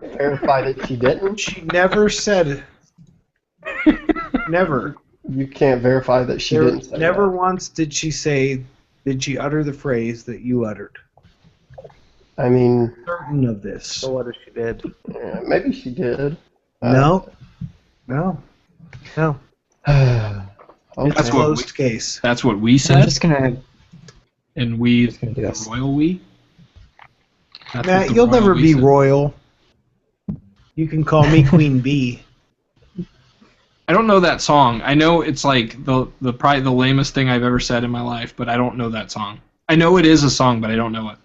Verify that she didn't. She never said. Never. You can't verify that she didn't say Never that. once did she utter the phrase that you uttered. I mean, Certain of this. So what if she did? maybe she did. No. Okay. It's a closed case. That's what we I'm said. just gonna. And we, Just gonna do this. royal we. That's what Matt, the you'll royal never we be said. royal. You can call me Queen Bee. I don't know that song. I know it's like probably the lamest thing I've ever said in my life, but I don't know that song. I know it is a song, but I don't know it.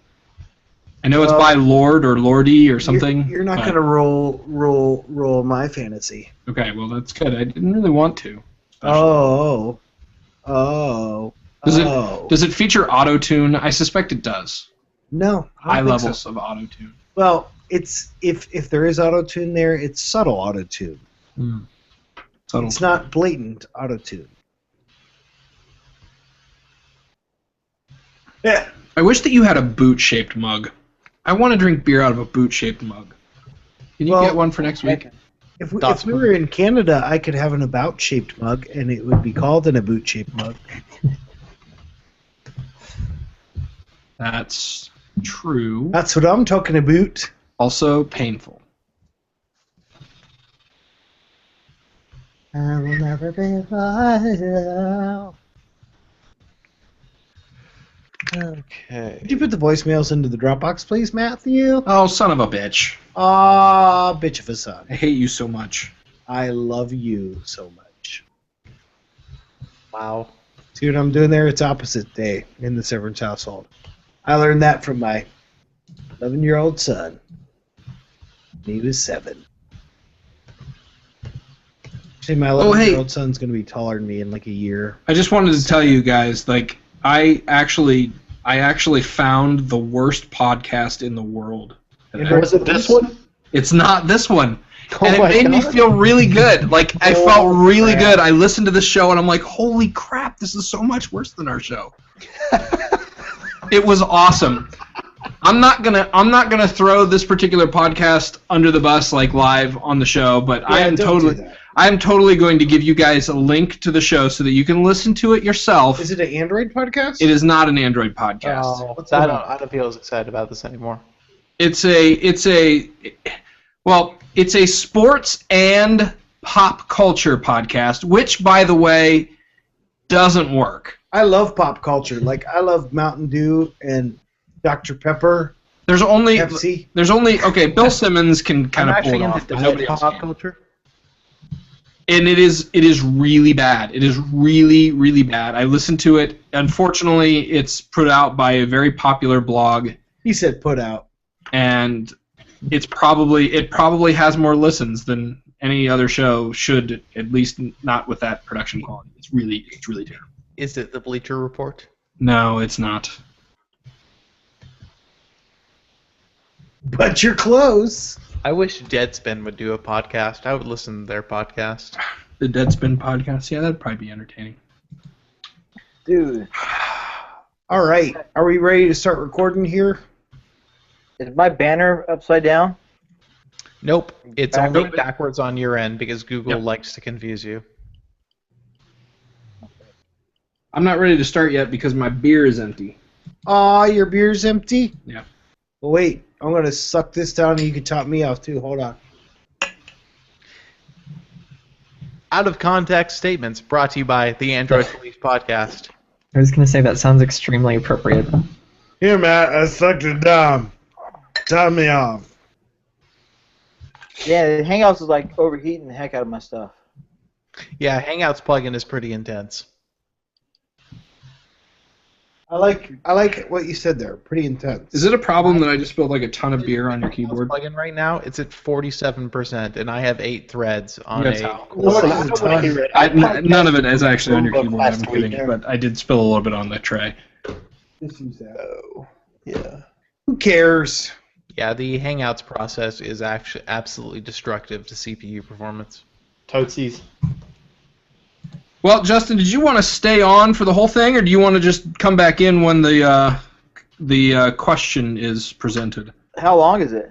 I know it's by Lord or Lordy or something. You're not going to roll my fantasy. Okay, well that's good. I didn't really want to. Oh. Does it feature auto-tune? I suspect it does. No. High levels of auto-tune. Well, it's if there is auto-tune there, it's subtle auto-tune. Subtle. It's not blatant auto-tune. Yeah. I wish that you had a boot-shaped mug. I want to drink beer out of a boot-shaped mug. Can you get one for next week? If we were in Canada, I could have an about-shaped mug, and it would be called an about-shaped mug. That's true. That's what I'm talking about. Also painful. I will never be myself. Okay. Could you put the voicemails into the Dropbox, please, Matthew? Oh, son of a bitch. Aw, bitch of a son. I hate you so much. I love you so much. Wow. See what I'm doing there? It's opposite day in the Severance household. I learned that from my 11-year-old son. He was 7. See, my 11-year-old son's going to be taller than me in like a year. I just wanted to tell you guys, like, I actually found the worst podcast in the world. Was it this one? It's not this one. Oh And it my made me God. feel really good. Like, I felt really good. I listened to the show, and I'm like, holy crap, this is so much worse than our show. It was awesome. I'm not gonna throw this particular podcast under the bus like live on the show, but I am totally going to give you guys a link to the show so that you can listen to it yourself. Is it an Android podcast? It is not an Android podcast. Oh, I don't feel as excited about this anymore. It's a sports and pop culture podcast, which, by the way, doesn't work. I love pop culture. Like, I love Mountain Dew and Dr. Pepper. There's only Pepsi. Bill Simmons can kind of pull it off, but nobody else pop can. culture. And it is really bad. It is really, really bad. I listened to it. Unfortunately, it's put out by a very popular blog, He said put out. and it probably has more listens than any other show should, at least not with that production quality. It's really terrible. Is it the Bleacher Report? No, it's not. But you're close. I wish Deadspin would do a podcast. I would listen to their podcast. The Deadspin podcast? Yeah, that'd probably be entertaining. Dude, All right. Are we ready to start recording here? is my banner upside down? Nope. It's only Nope. backwards on your end because Google Yep. likes to confuse you. I'm not ready to start yet because my beer is empty. Aw, your beer's empty? Yeah. Well, wait. I'm going to suck this down and you can top me off, too. Hold on. Out of context statements brought to you by the Android Police Podcast. I was gonna say that sounds extremely appropriate. Here, Matt. I sucked it down. Top me off. Yeah, the Hangouts is like overheating the heck out of my stuff. Yeah, Hangouts plugin is pretty intense. I like what you said there. Pretty intense. Is it a problem that I just spilled like a ton of beer on your keyboard? Plugin right now, it's at 47%, and I have 8 threads on That's a. how. Listen, I don't want to hear it. None of it is actually on your Google keyboard. I'm last kidding, week. but I did spill a little bit on the tray. Just use that. Oh, yeah. Who cares? Yeah, the Hangouts process is actually absolutely destructive to CPU performance. Toatsies. Well, Justin, did you want to stay on for the whole thing, or do you want to just come back in when the question is presented? How long is it?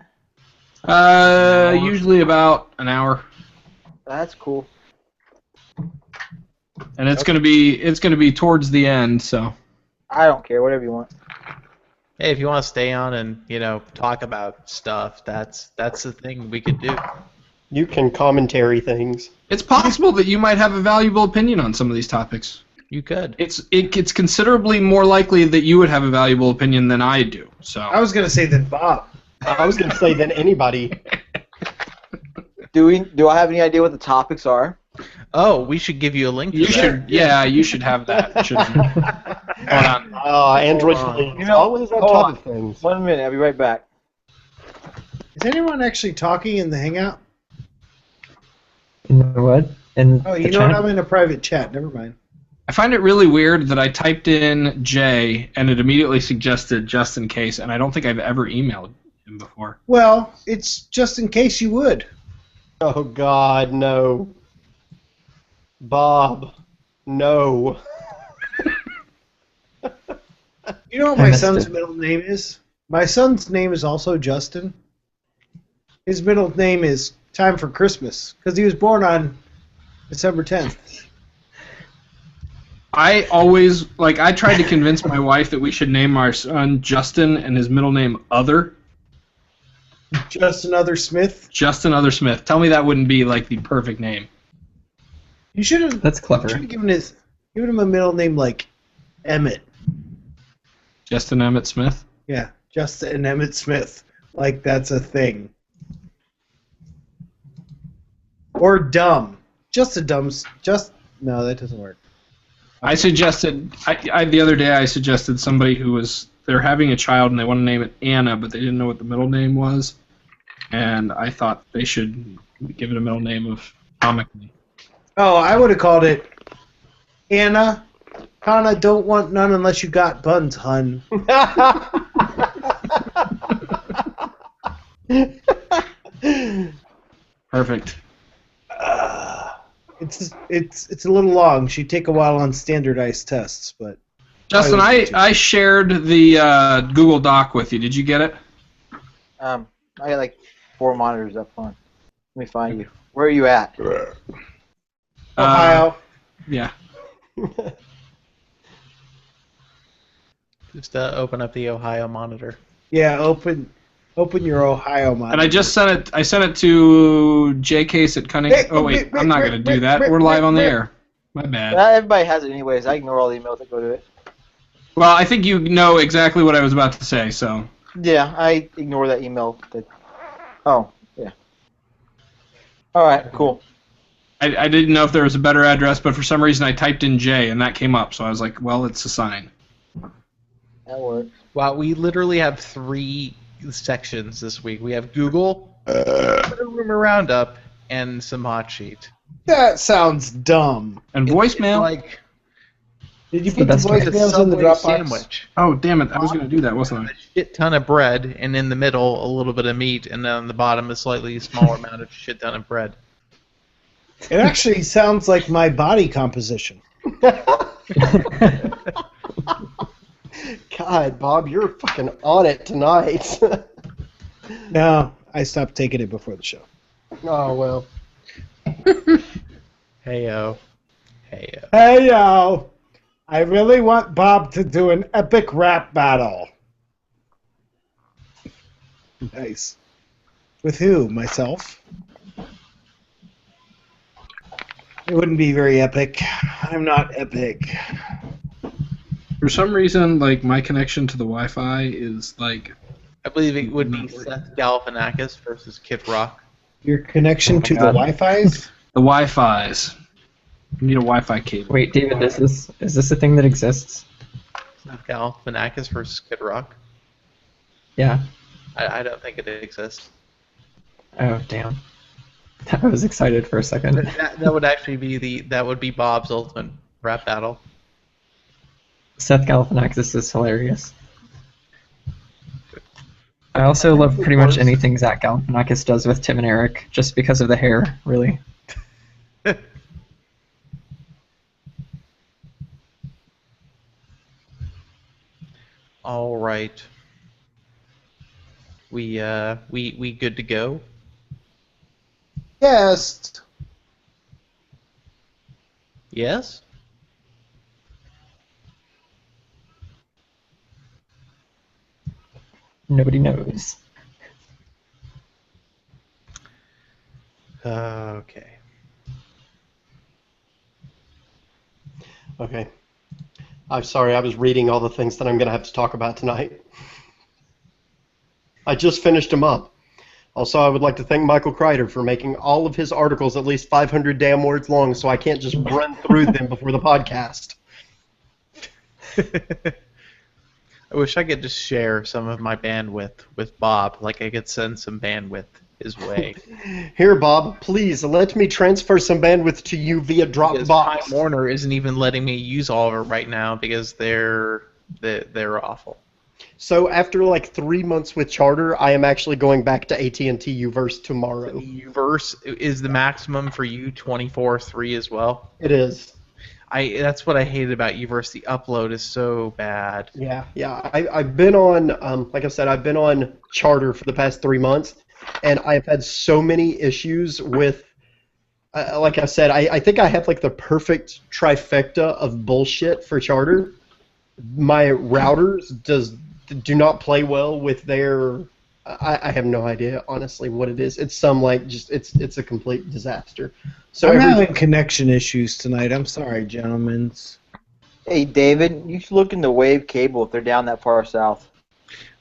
Usually about an hour, That's cool. and it's gonna be towards the end. So I don't care. Whatever you want. Hey, if you want to stay on and talk about stuff, that's the thing we could do. You can commentary things. it's possible that you might have a valuable opinion on some of these topics. You could. It's considerably more likely that you would have a valuable opinion than I do. So I was gonna say that Bob. I was going to say than anybody. Do I have any idea what the topics are? Oh, we should give you a link. you to should, yeah, you should have that. Shouldn't you? Hold on. Android Hold on. plays You know, always on hold top on. of things. 1 minute. I'll be right back. Is anyone actually talking in the Hangout? In the what? In Oh, the you know chat? what? I'm in a private chat. Never mind. I find it really weird that I typed in J and it immediately suggested just in case, and I don't think I've ever emailed him before. Well, it's just in case you would. Oh, God, no. Bob, no. You know what I my missed son's it. middle name is? My son's name is also Justin. His middle name is Time for Christmas because he was born on December 10th. I tried to convince my wife that we should name our son Justin and his middle name Other. Justin Other Smith. Justin Other Smith. Tell me that wouldn't be like the perfect name. You should have That's clever. given him a middle name like Emmett. Justin Emmett Smith. Yeah, Justin Emmett Smith. Like that's a thing. Or dumb. Just a dumb. No, that doesn't work. I suggested the other day I suggested somebody they're having a child and they want to name it Anna, but they didn't know what the middle name was, and I thought they should give it a middle name of comically. Oh, I would have called it Anna. Hannah don't want none unless you got buns, hun. Perfect. It's a little long. She'd take a while on standardized tests, but Justin, I shared the Google Doc with you. Did you get it? I got like 4 monitors up front. Let me find you. Where are you at? Ohio. Yeah. Just open up the Ohio monitor. Yeah, open your Ohio monitor. And I just sent it. I sent it to JCase at Cunning. Oh wait, I'm not gonna do that. We're live on the air. My bad. Everybody has it anyways. I ignore all the emails that go to it. Well, I think you know exactly what I was about to say. So. Yeah, I ignore that email. Oh, yeah. All right, cool. I didn't know if there was a better address, but for some reason I typed in J and that came up. So I was like, well, it's a sign. That works. Wow, we literally have 3 sections this week. We have Google, a rumor roundup, and some hot sheet. That sounds dumb. And It's voicemail. like Did you the put the best way. a voicemails in the Subway Dropbox? sandwich. Oh damn it! I was gonna do that, wasn't I? A shit ton of bread, and in the middle, a little bit of meat, and then on the bottom, a slightly smaller amount of shit ton of bread. It actually sounds like my body composition. God, Bob, you're fucking on it tonight. No, I stopped taking it before the show. Oh, well. Heyo. Heyo. Hey, yo! I really want Bob to do an epic rap battle. Nice. With who? Myself? It wouldn't be very epic. I'm not epic. For some reason, like my connection to the Wi-Fi is like I believe it would be Seth Galifianakis versus Kid Rock. Your connection to the Wi-Fi's? the Wi-Fi's. You need a Wi-Fi cable. Wait, David, is this a thing that exists? Seth Galifianakis versus Kid Rock. Yeah. I don't think it exists. Oh, damn. I was excited for a second. That would actually be Bob's ultimate rap battle. Seth Galifianakis is hilarious. I also love pretty much anything Zach Galifianakis does with Tim and Eric, just because of the hair, really. All right. We good to go? Yes. Yes. Nobody knows. Okay. Okay. I'm sorry, I was reading all the things that I'm going to have to talk about tonight. I just finished them up. Also, I would like to thank Michael Kreider for making all of his articles at least 500 damn words long so I can't just run through them before the podcast. I wish I could just share some of my bandwidth with Bob. Like I could send some bandwidth his way. Here, Bob, please let me transfer some bandwidth to you via Because Time Dropbox. Warner isn't even letting me use all of it right now because they're awful. So after like 3 months with Charter, I am actually going back to AT&T Uverse tomorrow. Uverse is the maximum for you 24/3 as well. It is. That's what I hated about Uverse. The upload is so bad. Yeah. I've been on, like I said, I've been on Charter for the past 3 months, and I've had so many issues with, like I said, I think I have like the perfect trifecta of bullshit for Charter. My routers do not play well with their. I have no idea, honestly, what it is. It's some like just it's a complete disaster. So I'm having connection issues tonight. I'm sorry, gentlemen. Hey, David, you should look into Wave Cable if they're down that far south.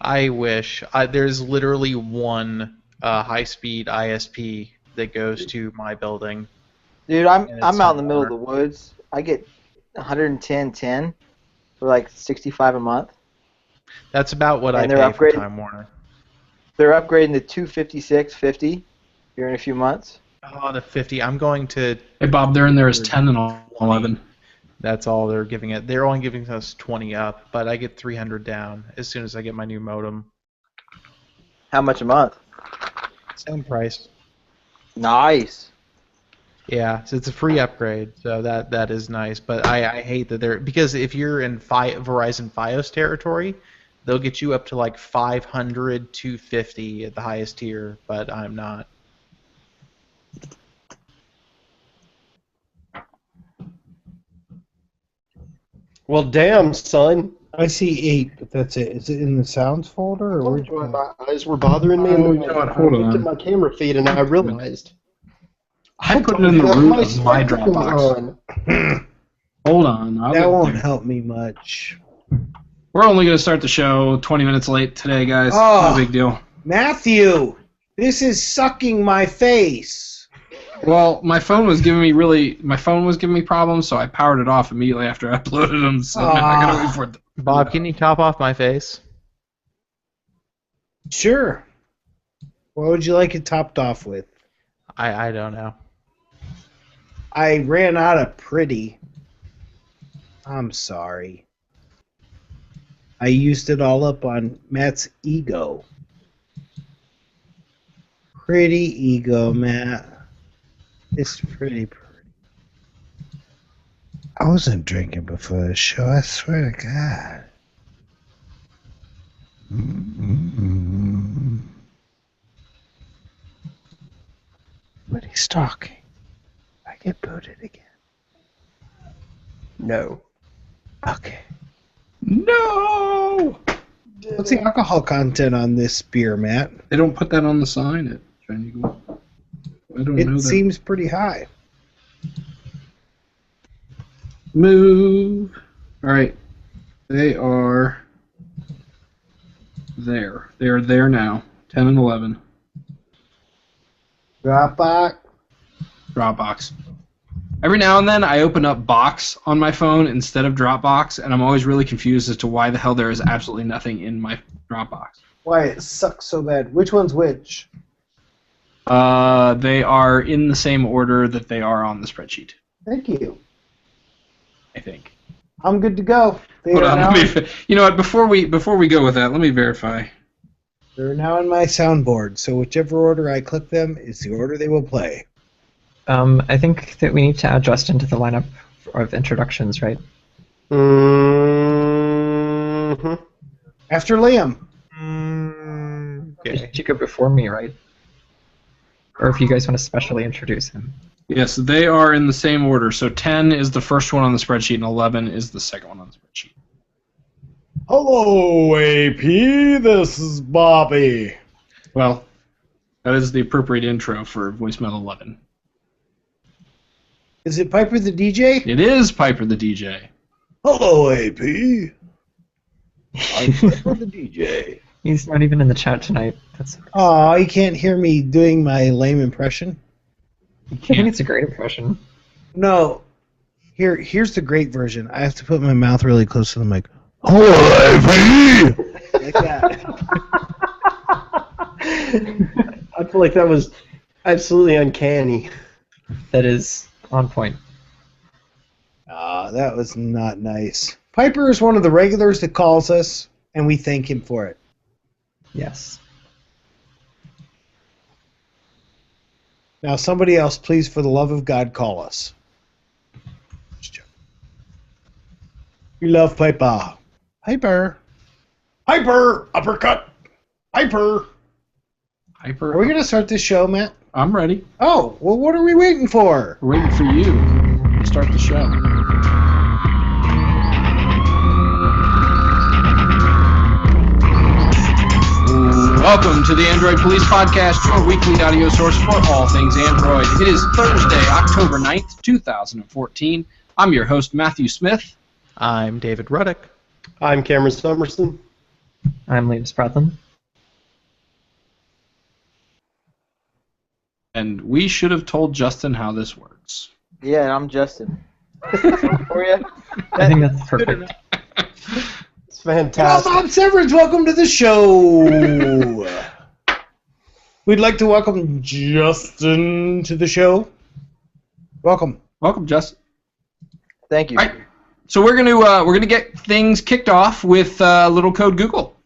I wish. There's literally one high-speed ISP that goes to my building. Dude, And it's I'm out in the middle of somewhere. the woods. I get 110.10 for like $65 a month. That's about what I And pay they're for upgraded. Time Warner. They're upgrading to 256.50 here in a few months. Oh, the 50. I'm going to. Hey, Bob, they're in there as 10 and 11. That's all they're giving it. They're only giving us 20 up, but I get 300 down as soon as I get my new modem. How much a month? Same price. Nice. Yeah, so it's a free upgrade, so that is nice. But I hate that they're because if you're in Verizon Fios territory, they'll get you up to like 500, 250 at the highest tier, but I'm not. Well, damn, son. I see 8, but that's it. Is it in the sounds folder or where'd you put it? My eyes were bothering me, and Oh, then you know what, I hold looked at on. my camera feed, and I realized I put it in the have root my of my spectacles Dropbox. on. Hold on. That won't help me much. We're only going to start the show 20 minutes late today, guys. Oh. No big deal. Matthew, this is sucking my face. Well, my phone was giving me problems, so I powered it off immediately after I uploaded them. So now I got to wait for it. Bob, can you top off my face? Sure. What would you like it topped off with? I don't know. I ran out of pretty. I'm sorry. I used it all up on Matt's ego. Pretty ego, Matt. It's pretty. I wasn't drinking before the show, I swear to God. But he's talking. I get booted again. No. Okay. No! What's the alcohol content on this beer, Matt? They don't put that on the sign at Shiny Gold. I don't know It that. seems pretty high. Move. All right. They are there. They are there now. 10 and 11. Dropbox. Dropbox. Every now and then I open up Box on my phone instead of Dropbox, and I'm always really confused as to why the hell there is absolutely nothing in my Dropbox. Why it sucks so bad. Which one's which? They are in the same order that they are on the spreadsheet, Thank you. I think. I'm good to go. Hold on, you know what? Before we go with that, let me verify. They're now in my soundboard, so whichever order I click them is the order they will play. I think that we need to add Justin to the lineup of introductions, right? Mm-hmm. After Liam. Okay. He should go before me, right? Or if you guys want to specially introduce him. Yes, they are in the same order. So 10 is the first one on the spreadsheet, and 11 is the second one on the spreadsheet. Hello, AP. This is Bobby. Well, that is the appropriate intro for voicemail 11. Is it Piper the DJ? It is Piper the DJ. Hello, AP. I'm Piper the DJ. He's not even in the chat tonight. That's. Aw, you can't hear me doing my lame impression? I think it's a great impression. No. Here's the great version. I have to put my mouth really close to the mic. Hello, AP. Like that. I feel like that was absolutely uncanny. That is on point. That was not nice. Piper is one of the regulars that calls us, and we thank him for it. Yes. Now, somebody else, please, for the love of God, call us. We love Piper. Piper. Piper! Uppercut! Piper! Hyper. Are we going to start this show, Matt? I'm ready. Oh, well, what are we waiting for? We're waiting for you to start the show. Welcome to the Android Police Podcast, your weekly audio source for all things Android. It is Thursday, October 9th, 2014. I'm your host, Matthew Smith. I'm David Ruddick. I'm Cameron Summerson. I'm Liam Spratlin. And we should have told Justin how this works. Yeah, and I'm Justin. For you? I think that's perfect. It's Hello, fantastic. Bob Severance. Welcome to the show. We'd like to welcome Justin to the show. Welcome. Welcome, Justin. Thank you. All right. So we're gonna get things kicked off with little code Google.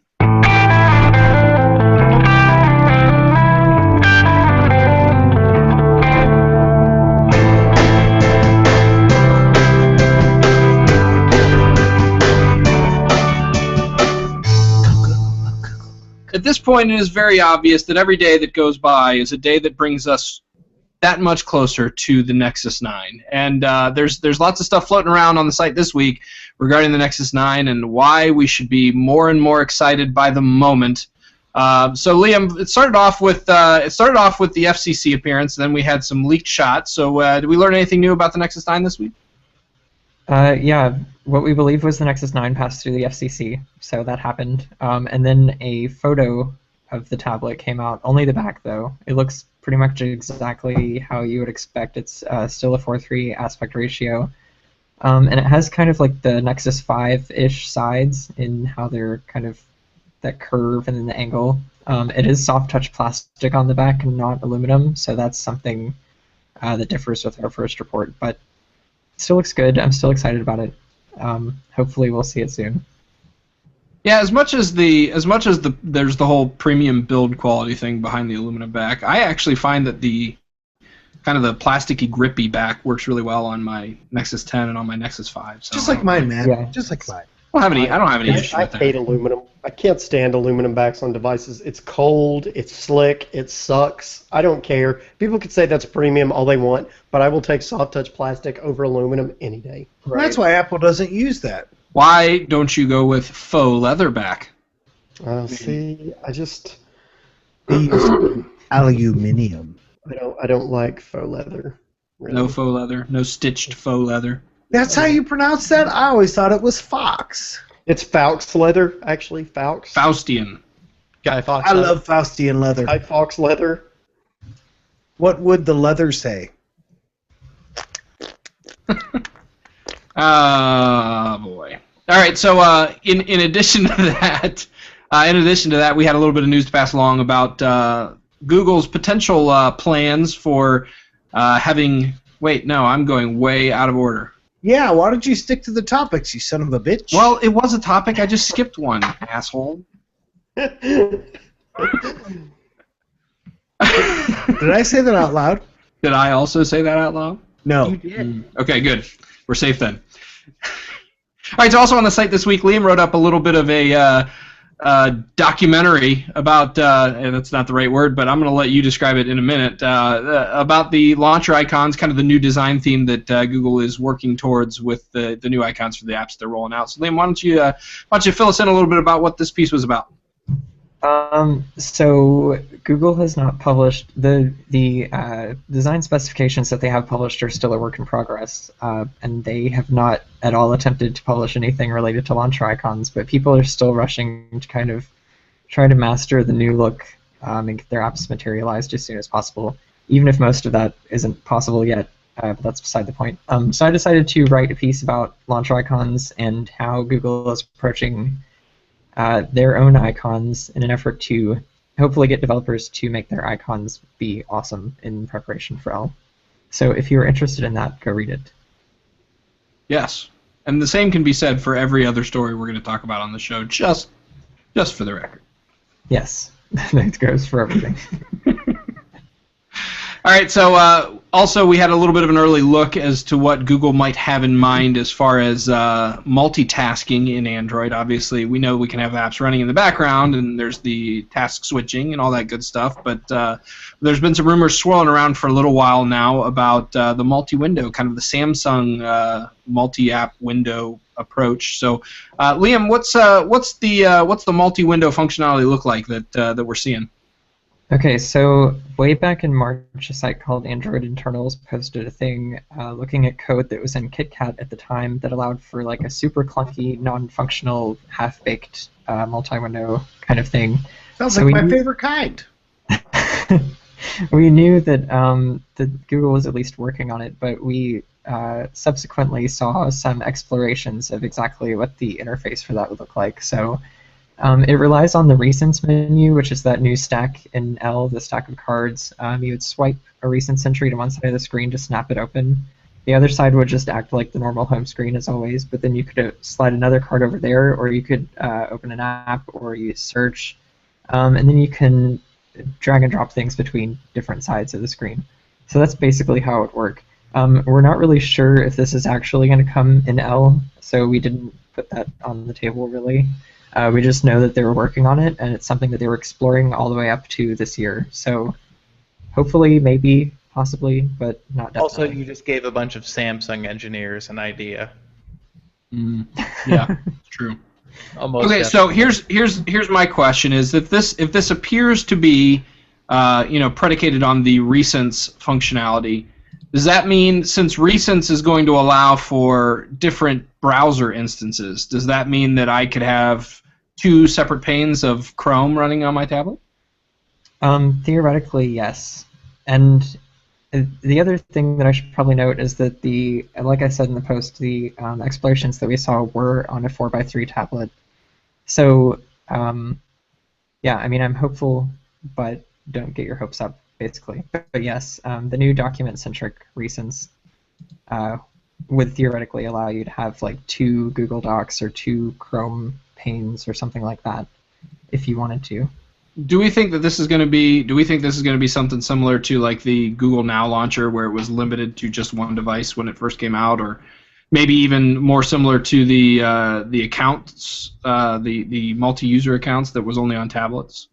At this point, it is very obvious that every day that goes by is a day that brings us that much closer to the Nexus 9. And there's lots of stuff floating around on the site this week regarding the Nexus 9 and why we should be more and more excited by the moment. So Liam, it started off with the FCC appearance, and then we had some leaked shots. So did we learn anything new about the Nexus 9 this week? Yeah, what we believe was the Nexus 9 passed through the FCC, so that happened. And then a photo of the tablet came out, only the back though. It looks pretty much exactly how you would expect. It's still a 4:3 aspect ratio. And it has kind of like the Nexus 5-ish sides in how they're kind of that curve and then the angle. It is soft touch plastic on the back and not aluminum, so that's something that differs with our first report. But it still looks good. I'm still excited about it. Hopefully we'll see it soon. Yeah, as much as there's the whole premium build quality thing behind the aluminum back, I actually find that the kind of the plasticky, grippy back works really well on my Nexus 10 and on my Nexus 5. So Just like mine, man. Yeah. Just like mine. I don't have any issue I with that. hate aluminum. I can't stand aluminum backs on devices. It's cold, it's slick, it sucks. I don't care. People could say that's premium all they want, but I will take soft touch plastic over aluminum any day. Well, that's why Apple doesn't use that. Why don't you go with faux leather back? See, I just They use aluminium. I don't like faux leather. Really. No faux leather, no stitched faux leather. That's how you pronounce that? I always thought it was Fox. It's Faux leather, actually. Faux. Faustian. Guy Fawkes. I love Faustian leather. Hi, Faux leather. What would the leather say? Boy. All right. So in addition to that, we had a little bit of news to pass along about Google's potential plans for having. Wait, no, I'm going way out of order. Yeah, why don't you stick to the topics, you son of a bitch? Well, it was a topic. I just skipped one, asshole. Did I say that out loud? Did I also say that out loud? No. You did. Okay, good. We're safe then. All right, so also on the site this week, Liam wrote up a little bit of documentary about, and that's not the right word, but I'm going to let you describe it in a minute, about the launcher icons, kind of the new design theme that Google is working towards with the new icons for the apps they're rolling out. So, Liam, why don't you fill us in a little bit about what this piece was about? So Google has not published the design specifications that they have published are still a work in progress, and they have not at all attempted to publish anything related to launcher icons. But people are still rushing to kind of try to master the new look and get their apps materialized as soon as possible, even if most of that isn't possible yet. But that's beside the point. So I decided to write a piece about launcher icons and how Google is approaching their own icons in an effort to hopefully get developers to make their icons be awesome in preparation for L. So if you're interested in that, go read it. Yes, and the same can be said for every other story we're going to talk about on the show, just for the record. Yes, that goes for everything. All right, so also we had a little bit of an early look as to what Google might have in mind as far as multitasking in Android. Obviously, we know we can have apps running in the background, and there's the task switching and all that good stuff, but there's been some rumors swirling around for a little while now about the multi-window, kind of the Samsung multi-app window approach. So, Liam, what's the multi-window functionality look like that we're seeing? Okay, so way back in March, a site called Android Internals posted a thing looking at code that was in KitKat at the time that allowed for like a super clunky, non-functional, half-baked multi-window kind of thing. Sounds like my favorite kind. We knew that that Google was at least working on it, but we subsequently saw some explorations of exactly what the interface for that would look like. So. It relies on the recents menu, which is that new stack in L, the stack of cards. You would swipe a recents entry to one side of the screen to snap it open. The other side would just act like the normal home screen as always, but then you could slide another card over there, or you could open an app, or use search. And then you can drag and drop things between different sides of the screen. So that's basically how it would work. We're not really sure if this is actually going to come in L, so we didn't put that on the table really. We just know that they were working on it, and it's something that they were exploring all the way up to this year. So hopefully, maybe, possibly, but not definitely. Also, you just gave a bunch of Samsung engineers an idea. Yeah, true. Almost okay, definitely. so here's my question: is if this appears to be predicated on the recents functionality, does that mean since recents is going to allow for different browser instances, does that mean that I could have two separate panes of Chrome running on my tablet? Theoretically, yes. And the other thing that I should probably note is that like I said in the post, the explorations that we saw were on a 4x3 tablet. So, yeah, I mean, I'm hopeful, but don't get your hopes up, basically. But yes, the new document-centric recents would theoretically allow you to have like two Google Docs or two Chrome panes or something like that, if you wanted to. Do we think this is going to be something similar to like the Google Now launcher, where it was limited to just one device when it first came out, or maybe even more similar to the accounts, the multi-user accounts that was only on tablets?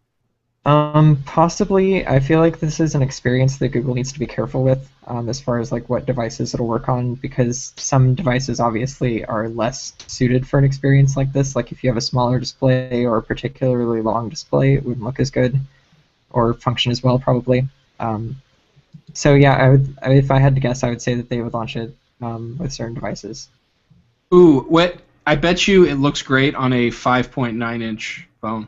Possibly. I feel like this is an experience that Google needs to be careful with as far as like what devices it'll work on, because some devices obviously are less suited for an experience like this. Like if you have a smaller display or a particularly long display, it wouldn't look as good or function as well probably. So yeah, if I had to guess, I would say that they would launch it with certain devices. Ooh, I bet you it looks great on a 5.9-inch phone.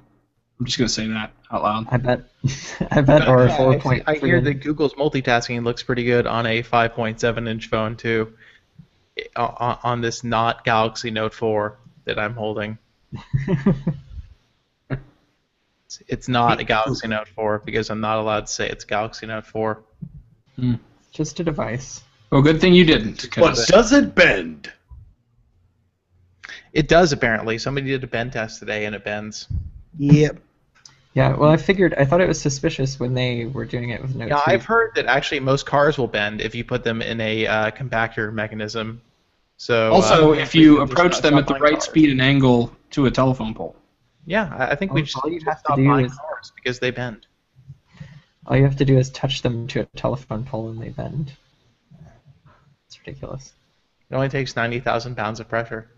I'm just going to say that out loud. I bet, or 4.3. I hear that Google's multitasking looks pretty good on a 5.7-inch phone too. On this not Galaxy Note 4 that I'm holding. It's not a Galaxy Note 4 because I'm not allowed to say it's Galaxy Note 4. Just a device. Well, good thing you didn't. But does it bend? It does apparently. Somebody did a bend test today and it bends. Yep. Yeah, well, I thought it was suspicious when they were doing it with Note 2. Yeah, I've heard that actually most cars will bend if you put them in a compactor mechanism. So also, if you approach them at the right speed and angle to a telephone pole. Yeah, I think we just All you need to have to stop do buying is cars because they bend. all you have to do is touch them to a telephone pole and they bend. It's ridiculous. It only takes 90,000 pounds of pressure.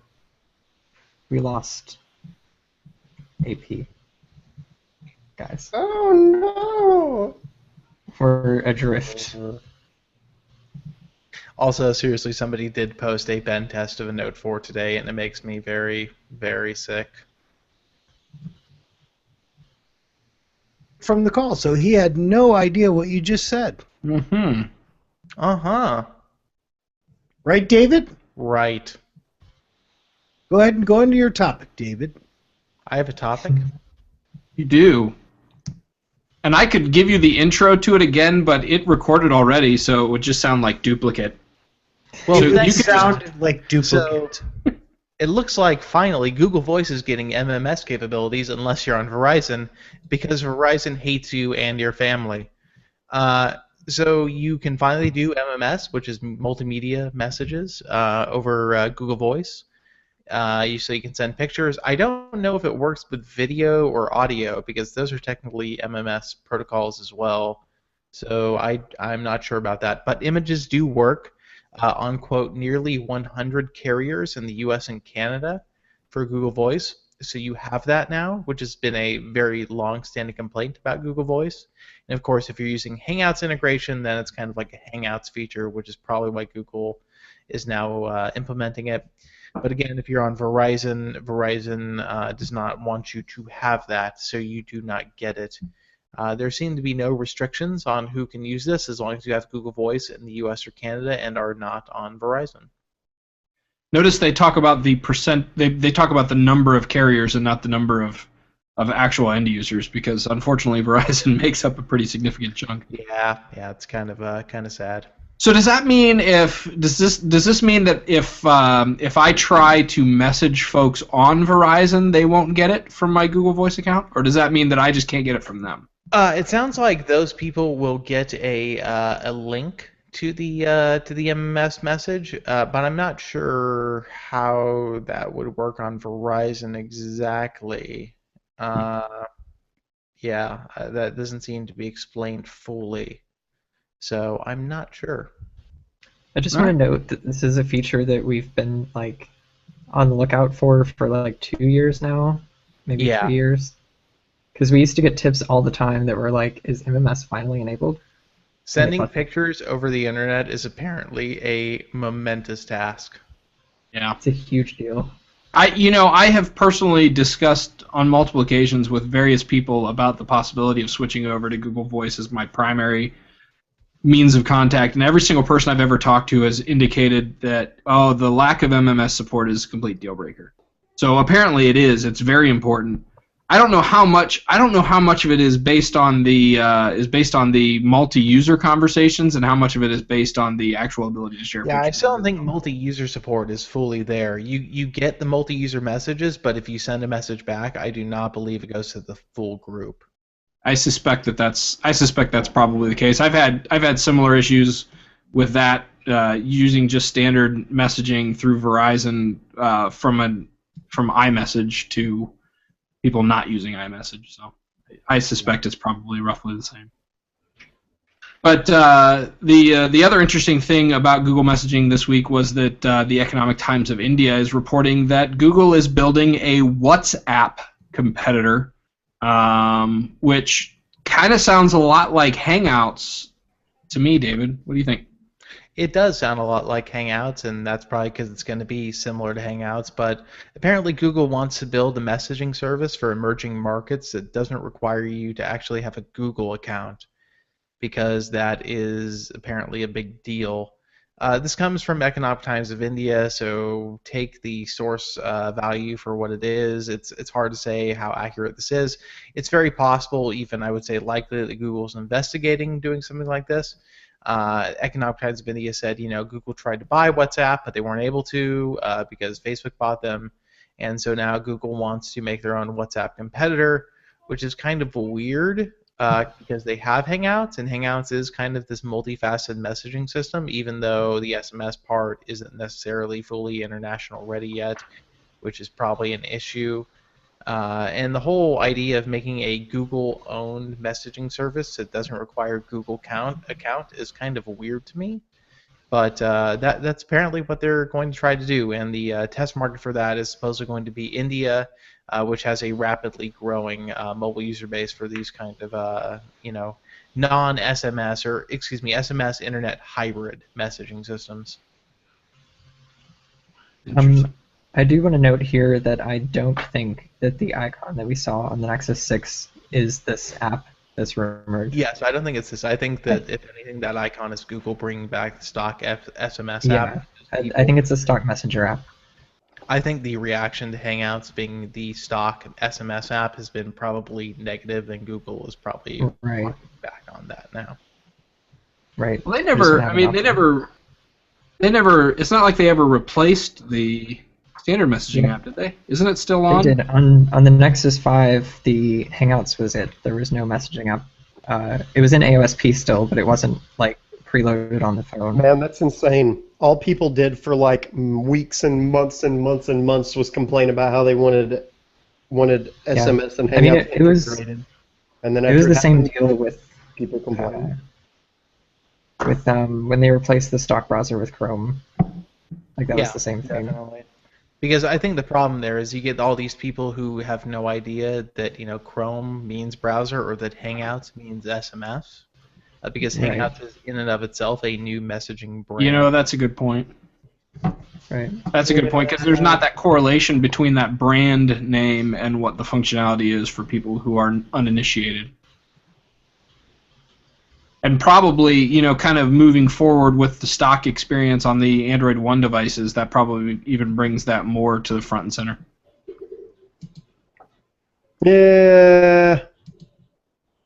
We lost AP, guys. Oh We're adrift. no! Also, seriously, somebody did post a bend test of a Note 4 today, and it makes me very, very sick. From the call, so he had no idea what you just said. Mm-hmm. Uh-huh. Right, David? Right. Go ahead and go into your topic, David. I have a topic. You do. And I could give you the intro to it again, but it recorded already, so it would just sound like duplicate. Well, So you thanks. could Sounded like duplicate. It looks like finally Google Voice is getting MMS capabilities unless you're on Verizon, because Verizon hates you and your family. So you can finally do MMS, which is multimedia messages, over Google Voice. So you can send pictures. I don't know if it works with video or audio because those are technically MMS protocols as well. So I'm not sure about that. But images do work on, quote, nearly 100 carriers in the US and Canada for Google Voice. So you have that now, which has been a very long-standing complaint about Google Voice. And of course, if you're using Hangouts integration, then it's kind of like a Hangouts feature, which is probably why Google is now implementing it. But again, if you're on Verizon, Verizon does not want you to have that, so you do not get it. There seem to be no restrictions on who can use this as long as you have Google Voice in the US or Canada and are not on Verizon. Notice they talk about the percent. They talk about the number of carriers and not the number of actual end users, because unfortunately Verizon makes up a pretty significant chunk. Yeah, it's kind of sad. So does that mean does this mean that if I try to message folks on Verizon, they won't get it from my Google Voice account, or does that mean that I just can't get it from them? It sounds like those people will get a link to the MMS message, but I'm not sure how that would work on Verizon exactly. That doesn't seem to be explained fully, so I'm not sure. I just want to note that this is a feature that we've been like on the lookout for like 2 years now, maybe Yeah. 3 years. Because we used to get tips all the time that were like, "Is MMS finally enabled?" Sending thought- pictures over the internet is apparently a momentous task. Yeah. It's a huge deal. I have personally discussed on multiple occasions with various people about the possibility of switching over to Google Voice as my primary means of contact, and every single person I've ever talked to has indicated that, the lack of MMS support is a complete deal breaker. So apparently it is. It's very important. I don't know how much of it is based on the multi-user conversations, and how much of it is based on the actual ability to share Yeah, I pictures. still don't think multi-user support is fully there. You get the multi-user messages, but if you send a message back, I do not believe it goes to the full group. I suspect that's probably the case. I've had similar issues with that using just standard messaging through Verizon from iMessage to people not using iMessage. So I suspect it's probably roughly the same. But the other interesting thing about Google messaging this week was that the Economic Times of India is reporting that Google is building a WhatsApp competitor, which kind of sounds a lot like Hangouts to me, David. What do you think? It does sound a lot like Hangouts, and that's probably because it's going to be similar to Hangouts, but apparently Google wants to build a messaging service for emerging markets that doesn't require you to actually have a Google account, because that is apparently a big deal. This comes from Economic Times of India, so take the source value for what it is. It's hard to say how accurate this is. It's very possible, even I would say likely, that Google's investigating doing something like this. Economic Times of India said, Google tried to buy WhatsApp, but they weren't able to because Facebook bought them, and so now Google wants to make their own WhatsApp competitor, which is kind of weird. Because they have Hangouts, and Hangouts is kind of this multifaceted messaging system, even though the SMS part isn't necessarily fully international ready yet, which is probably an issue. And the whole idea of making a Google-owned messaging service that doesn't require Google account is kind of weird to me. But that's apparently what they're going to try to do, and the test market for that is supposedly going to be India, which has a rapidly growing mobile user base for these kind of non-SMS or SMS internet hybrid messaging systems. I do want to note here that I don't think that the icon that we saw on the Nexus 6 is this app that's rumored. Yes, I don't think it's this. I think that if anything, that icon is Google bringing back the stock SMS Yeah, app. I think it's a stock messenger app. I think the reaction to Hangouts being the stock SMS app has been probably negative, and Google is probably Right. back on that now. Right. Well, they never. I mean, they never. It's not like they ever replaced the standard messaging app, did they? Isn't it still on? They did. On the Nexus 5, the Hangouts was it. There was no messaging app. It was in AOSP still, but it wasn't like preloaded on the phone. Man, that's insane. All people did for like weeks and months and months and months was complain about how they wanted SMS and Hangouts. I mean, it was integrated. And then it was after the same happened, deal with people complained. when they replaced the stock browser with Chrome. Like that was the same thing. Definitely. Because I think the problem there is you get all these people who have no idea that Chrome means browser or that Hangouts means SMS. Because Hangouts is in and of itself a new messaging brand. That's a good point. Right. That's a good point because there's not that correlation between that brand name and what the functionality is for people who are uninitiated. And probably, kind of moving forward with the stock experience on the Android One devices, that probably even brings that more to the front and center. Yeah.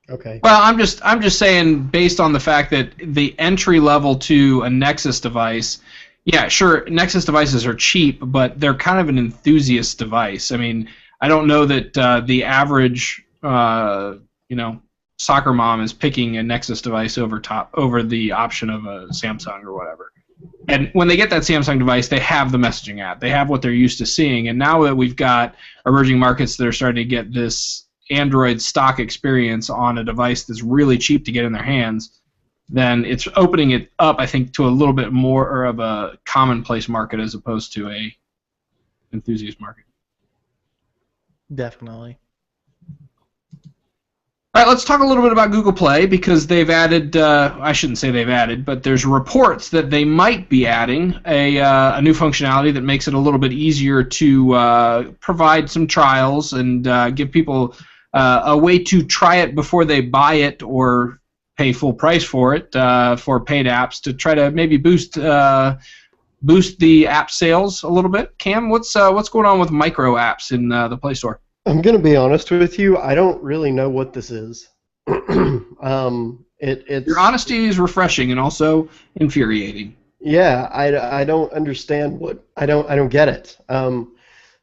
Okay. Well, I'm just saying, based on the fact that the entry level to a Nexus device, yeah, sure, Nexus devices are cheap, but they're kind of an enthusiast device. I mean, I don't know that the average, soccer mom is picking a Nexus device over the option of a Samsung or whatever. And when they get that Samsung device, they have the messaging app. They have what they're used to seeing. And now that we've got emerging markets that are starting to get this Android stock experience on a device that's really cheap to get in their hands, then it's opening it up, I think, to a little bit more of a commonplace market as opposed to a enthusiast market. Definitely. All right, let's talk a little bit about Google Play because they've added, I shouldn't say they've added, but there's reports that they might be adding a new functionality that makes it a little bit easier to provide some trials and give people a way to try it before they buy it or pay full price for it for paid apps to try to maybe boost the app sales a little bit. Cam, what's going on with micro apps in the Play Store? I'm going to be honest with you. I don't really know what this is. It's Your honesty is refreshing and also infuriating. Yeah, I don't understand what I don't get it.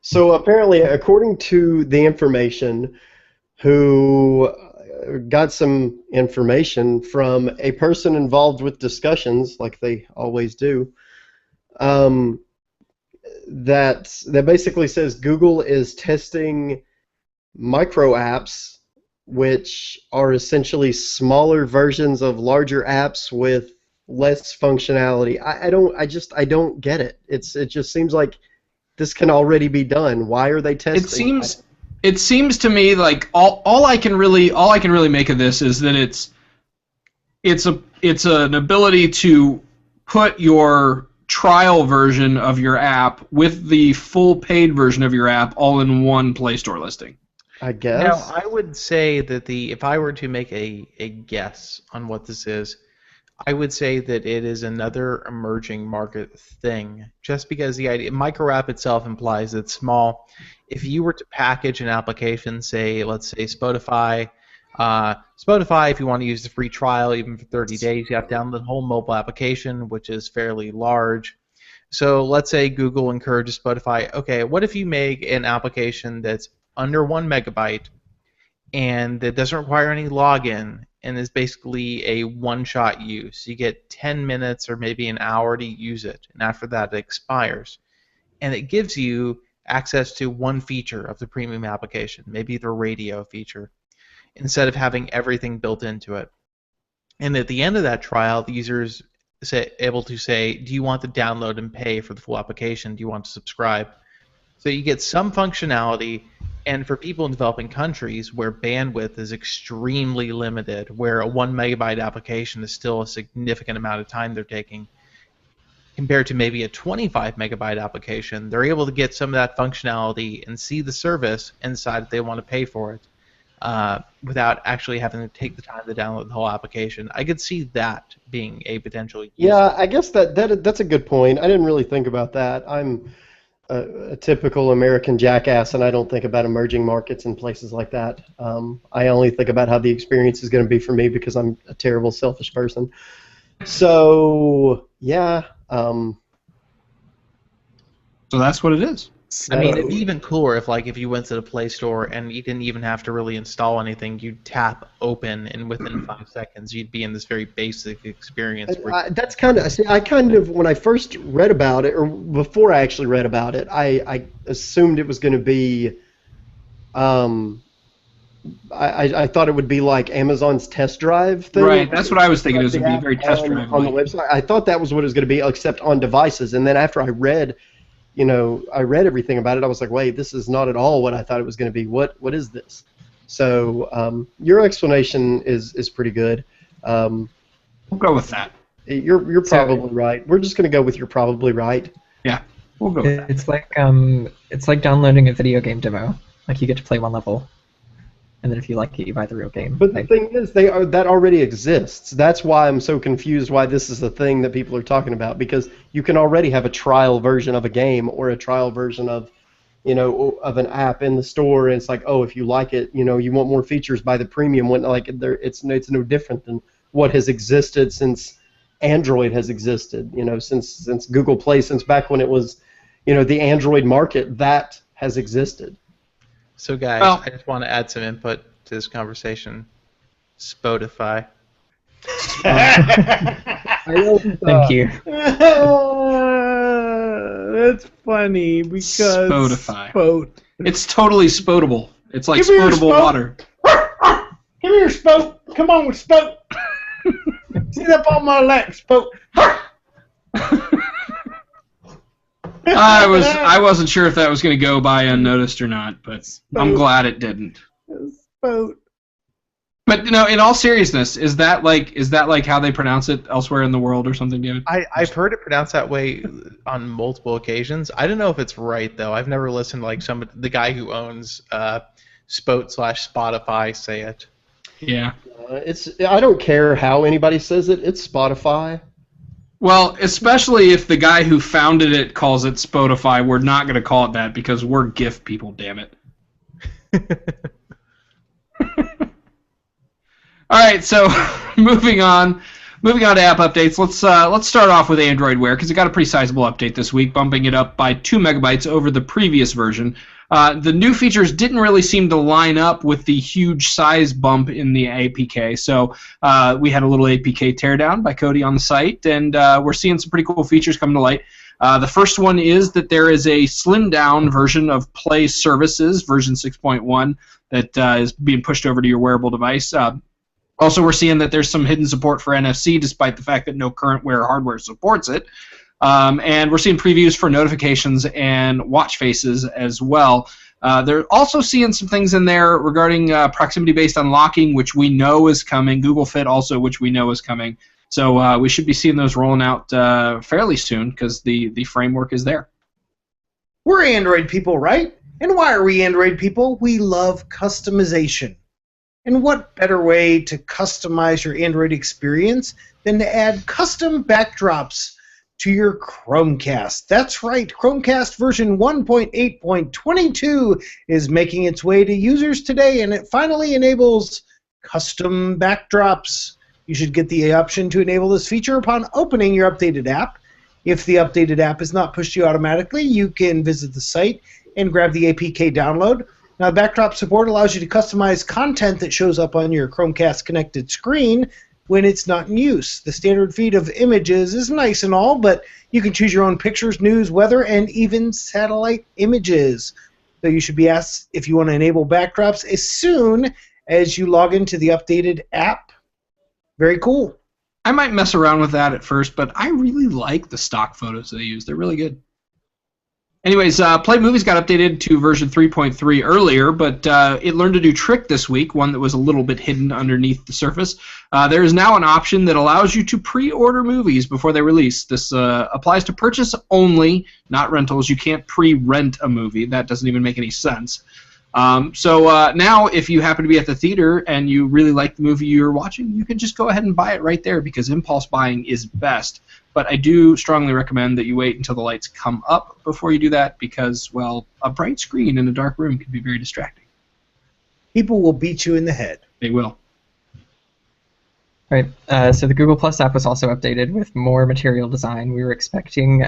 So apparently, according to the information, who got some information from a person involved with discussions, like they always do, that basically says Google is testing micro apps, which are essentially smaller versions of larger apps with less functionality. I don't get it. It just seems like this can already be done. Why are they testing? It seems to me like all I can really make of this is that it's an ability to put your trial version of your app with the full paid version of your app all in one Play Store listing. I guess. Now, I would say that if I were to make a guess on what this is, I would say that it is another emerging market thing, just because the idea micro app itself implies it's small. If you were to package an application, let's say Spotify, if you want to use the free trial, even for 30 days, you have to download the whole mobile application, which is fairly large. So let's say Google encourages Spotify, okay, what if you make an application that's under 1 megabyte and that doesn't require any login and is basically a one-shot use. You get 10 minutes or maybe an hour to use it, and after that it expires. And it gives you access to one feature of the premium application, maybe the radio feature, instead of having everything built into it. And at the end of that trial, the user's able to say, do you want to download and pay for the full application? Do you want to subscribe? So you get some functionality, and for people in developing countries where bandwidth is extremely limited, where a 1 megabyte application is still a significant amount of time they're taking, compared to maybe a 25 megabyte application, they're able to get some of that functionality and see the service and decide if they want to pay for it without actually having to take the time to download the whole application. I could see that being a potential use. Yeah, I guess that's a good point. I didn't really think about that. I'm a typical American jackass, and I don't think about emerging markets and places like that. I only think about how the experience is going to be for me because I'm a terrible, selfish person. So, yeah. So that's what it is. I mean, it'd be even cooler if you went to the Play Store and you didn't even have to really install anything. You'd tap open, and within 5 seconds, you'd be in this very basic experience. That's I kind of, when I first read about it, or before I actually read about it, I assumed it was going to be, I thought it would be like Amazon's test drive thing. Right, that's what I was thinking. It was going to be very test drive on the website. I thought that was what it was going to be, except on devices. And then after I read everything about it, I was like, wait, this is not at all what I thought it was going to be. What is this? So your explanation is pretty good. We'll go with that. You're probably right. We're just going to go with you're probably right. Yeah, we'll go with that. It's like downloading a video game demo. Like, you get to play one level, and then if you like it, you buy the real game. But the thing is, that already exists. That's why I'm so confused why this is the thing that people are talking about, because you can already have a trial version of a game or a trial version of an app in the store, and it's like, oh, if you like it, you want more features, buy the premium one. It's no different than what has existed since Android has existed. Since Google Play, since back when it was, the Android market, that has existed. So, guys, I just want to add some input to this conversation. Spotify. Thank you. That's funny because Spotify. It's totally spotable. It's like spotable water. Come here, Spoke. Come on, Spoke. Sit up on my lap, Spoke. I wasn't sure if that was going to go by unnoticed or not, but I'm glad it didn't. Spoke. But in all seriousness, is that like how they pronounce it elsewhere in the world or something, David? I've heard it pronounced that way on multiple occasions. I don't know if it's right though. I've never listened to the guy who owns Spotify say it. Yeah. I don't care how anybody says it. It's Spotify. Well, especially if the guy who founded it calls it Spotify, we're not going to call it that because we're GIF people, damn it. All right, so moving on to app updates. Let's start off with Android Wear because it got a pretty sizable update this week, bumping it up by 2 megabytes over the previous version. The new features didn't really seem to line up with the huge size bump in the APK, so we had a little APK teardown by Cody on the site, and we're seeing some pretty cool features coming to light. The first one is that there is a slimmed-down version of Play Services, version 6.1, that is being pushed over to your wearable device. Also, we're seeing that there's some hidden support for NFC, despite the fact that no current Wear hardware supports it. And we're seeing previews for notifications and watch faces as well. They're also seeing some things in there regarding proximity-based unlocking, which we know is coming. Google Fit also, which we know is coming. So we should be seeing those rolling out fairly soon because the framework is there. We're Android people, right? And why are we Android people? We love customization. And what better way to customize your Android experience than to add custom backdrops to your Chromecast? That's right, Chromecast version 1.8.22 is making its way to users today, and it finally enables custom backdrops. You should get the option to enable this feature upon opening your updated app. If the updated app is not pushed to you automatically, you can visit the site and grab the APK download. Now, backdrop support allows you to customize content that shows up on your Chromecast connected screen. when it's not in use. The standard feed of images is nice and all, but you can choose your own pictures, news, weather, and even satellite images. So you should be asked if you want to enable backdrops as soon as you log into the updated app. Very cool. I might mess around with that at first, but I really like the stock photos they use. They're really good. Anyways, Play Movies got updated to version 3.3 earlier, but it learned a new trick this week, one that was a little bit hidden underneath the surface. There is now an option that allows you to pre-order movies before they release. This applies to purchase only, not rentals. You can't pre-rent a movie. That doesn't even make any sense. So now, if you happen to be at the theater and you really like the movie you're watching, you can just go ahead and buy it right there because impulse buying is best. But I do strongly recommend that you wait until the lights come up before you do that because, well, a bright screen in a dark room can be very distracting. People will beat you in the head. They will. Right. So the Google Plus app was also updated with more material design. We were expecting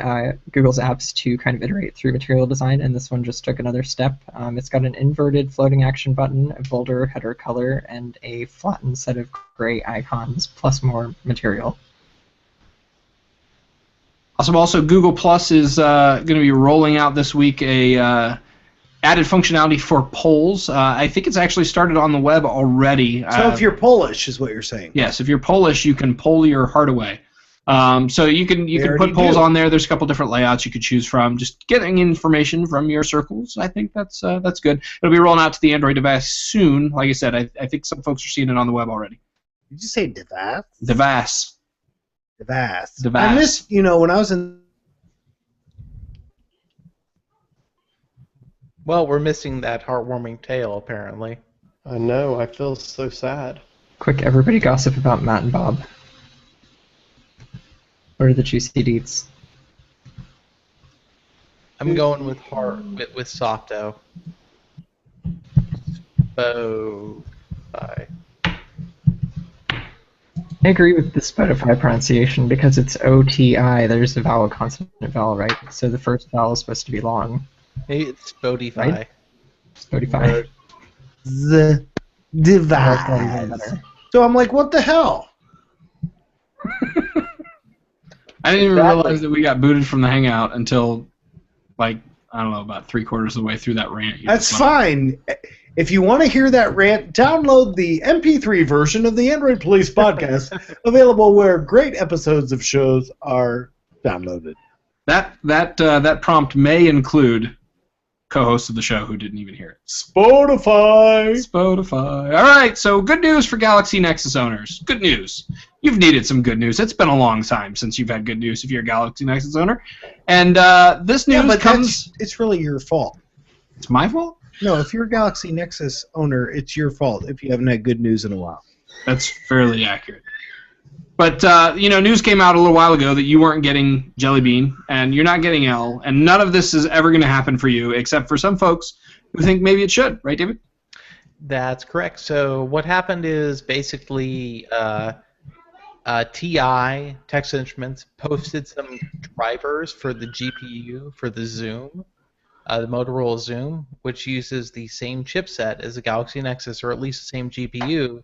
Google's apps to kind of iterate through material design, and this one just took another step. It's got an inverted floating action button, a bolder header color, and a flattened set of gray icons, plus more material. Awesome. Also, Google Plus is going to be rolling out this week a added functionality for polls. I think it's actually started on the web already. So if you're Polish, is what you're saying. Yes, if you're Polish, you can poll your heart away. So you can put polls on there. There's a couple different layouts you could choose from. Just getting information from your circles, I think that's good. It'll be rolling out to the Android device soon. Like I said, I think some folks are seeing it on the web already. Did you say device? Device. Device. I missed, when I was in... Well, we're missing that heartwarming tale, apparently. I know. I feel so sad. Quick, everybody gossip about Matt and Bob. What are the juicy deets? I'm going with Softo. Spotify. I agree with the Spotify pronunciation because it's O-T-I. There's a vowel, consonant, vowel, right? So the first vowel is supposed to be long. Maybe it's Spotify. Right? Spotify. The device. So I'm like, what the hell? I didn't even realize that we got booted from the Hangout until, I don't know, about 3/4 of the way through that rant. That's fine. If you want to hear that rant, download the MP3 version of the Android Police podcast, available where great episodes of shows are downloaded. That prompt may include co-hosts of the show who didn't even hear it. Spotify. All right, so good news for Galaxy Nexus owners. Good news. You've needed some good news. It's been a long time since you've had good news if you're a Galaxy Nexus owner. And this news comes... It's really your fault. It's my fault? No, if you're a Galaxy Nexus owner, it's your fault if you haven't had good news in a while. That's fairly accurate. But, news came out a little while ago that you weren't getting Jelly Bean, and you're not getting L, and none of this is ever going to happen for you, except for some folks who think maybe it should. Right, David? That's correct. So what happened is basically TI, Texas Instruments, posted some drivers for the GPU for the Zoom, the Motorola Zoom, which uses the same chipset as the Galaxy Nexus, or at least the same GPU.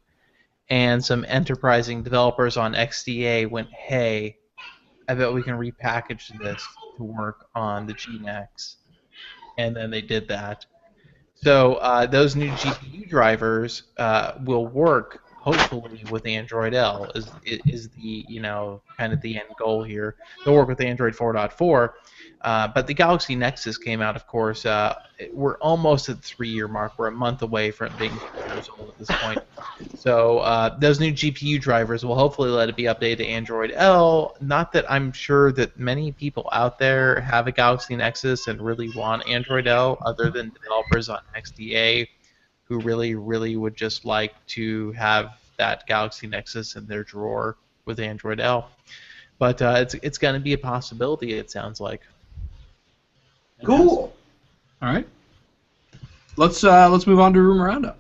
And some enterprising developers on XDA went, hey, I bet we can repackage this to work on the GNex. And then they did that. So those new GPU drivers will work, hopefully, with Android L, is the, kind of the end goal here. They'll work with Android 4.4. But the Galaxy Nexus came out, of course. We're almost at the 3-year mark. We're a month away from being 3 years old at this point. So those new GPU drivers will hopefully let it be updated to Android L. Not that I'm sure that many people out there have a Galaxy Nexus and really want Android L, other than developers on XDA who really, really would just like to have that Galaxy Nexus in their drawer with Android L. But it's going to be a possibility, it sounds like. Cool. All right. Let's move on to Rumor Roundup.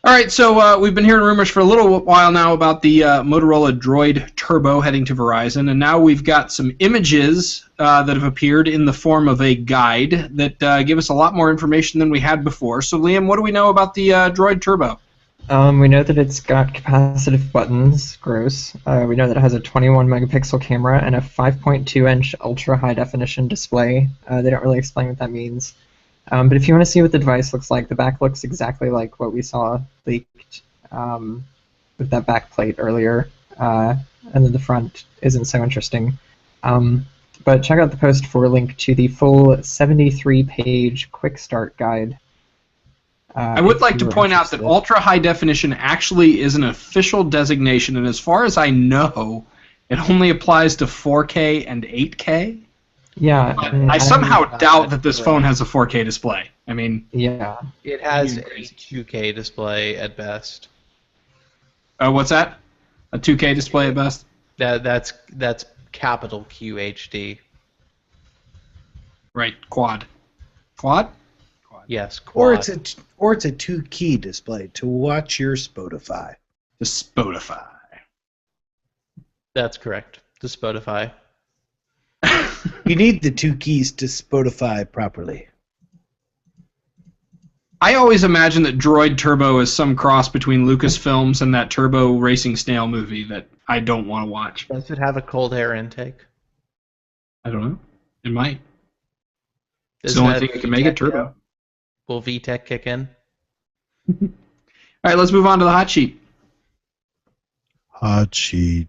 All right, so we've been hearing rumors for a little while now about the Motorola Droid Turbo heading to Verizon, and now we've got some images that have appeared in the form of a guide that give us a lot more information than we had before. So, Liam, what do we know about the Droid Turbo? We know that it's got capacitive buttons, gross. We know that it has a 21 megapixel camera and a 5.2-inch ultra high definition display. They don't really explain what that means. But if you want to see what the device looks like, the back looks exactly like what we saw leaked with that back plate earlier. And then the front isn't so interesting. But check out the post for a link to the full 73-page quick start guide. I would like to point out that ultra high definition actually is an official designation, and as far as I know, it only applies to 4K and 8K. Yeah. I somehow doubt that this phone has a 4K display. I mean, yeah, It has a 2K display at best. What's that? A 2K display at best? That's capital QHD. Right, quad. Quad? Yes, quad. Or it's a 2-key display to watch your Spotify. The Spotify. That's correct. The Spotify. You need the 2 keys to Spotify properly. I always imagine that Droid Turbo is some cross between Lucasfilms and that Turbo Racing Snail movie that I don't want to watch. Does it have a cold air intake? I don't know. It might. It's Does the only that thing that can make it VTech turbo. Will VTech kick in? All right, let's move on to the hot sheet. Hot sheet.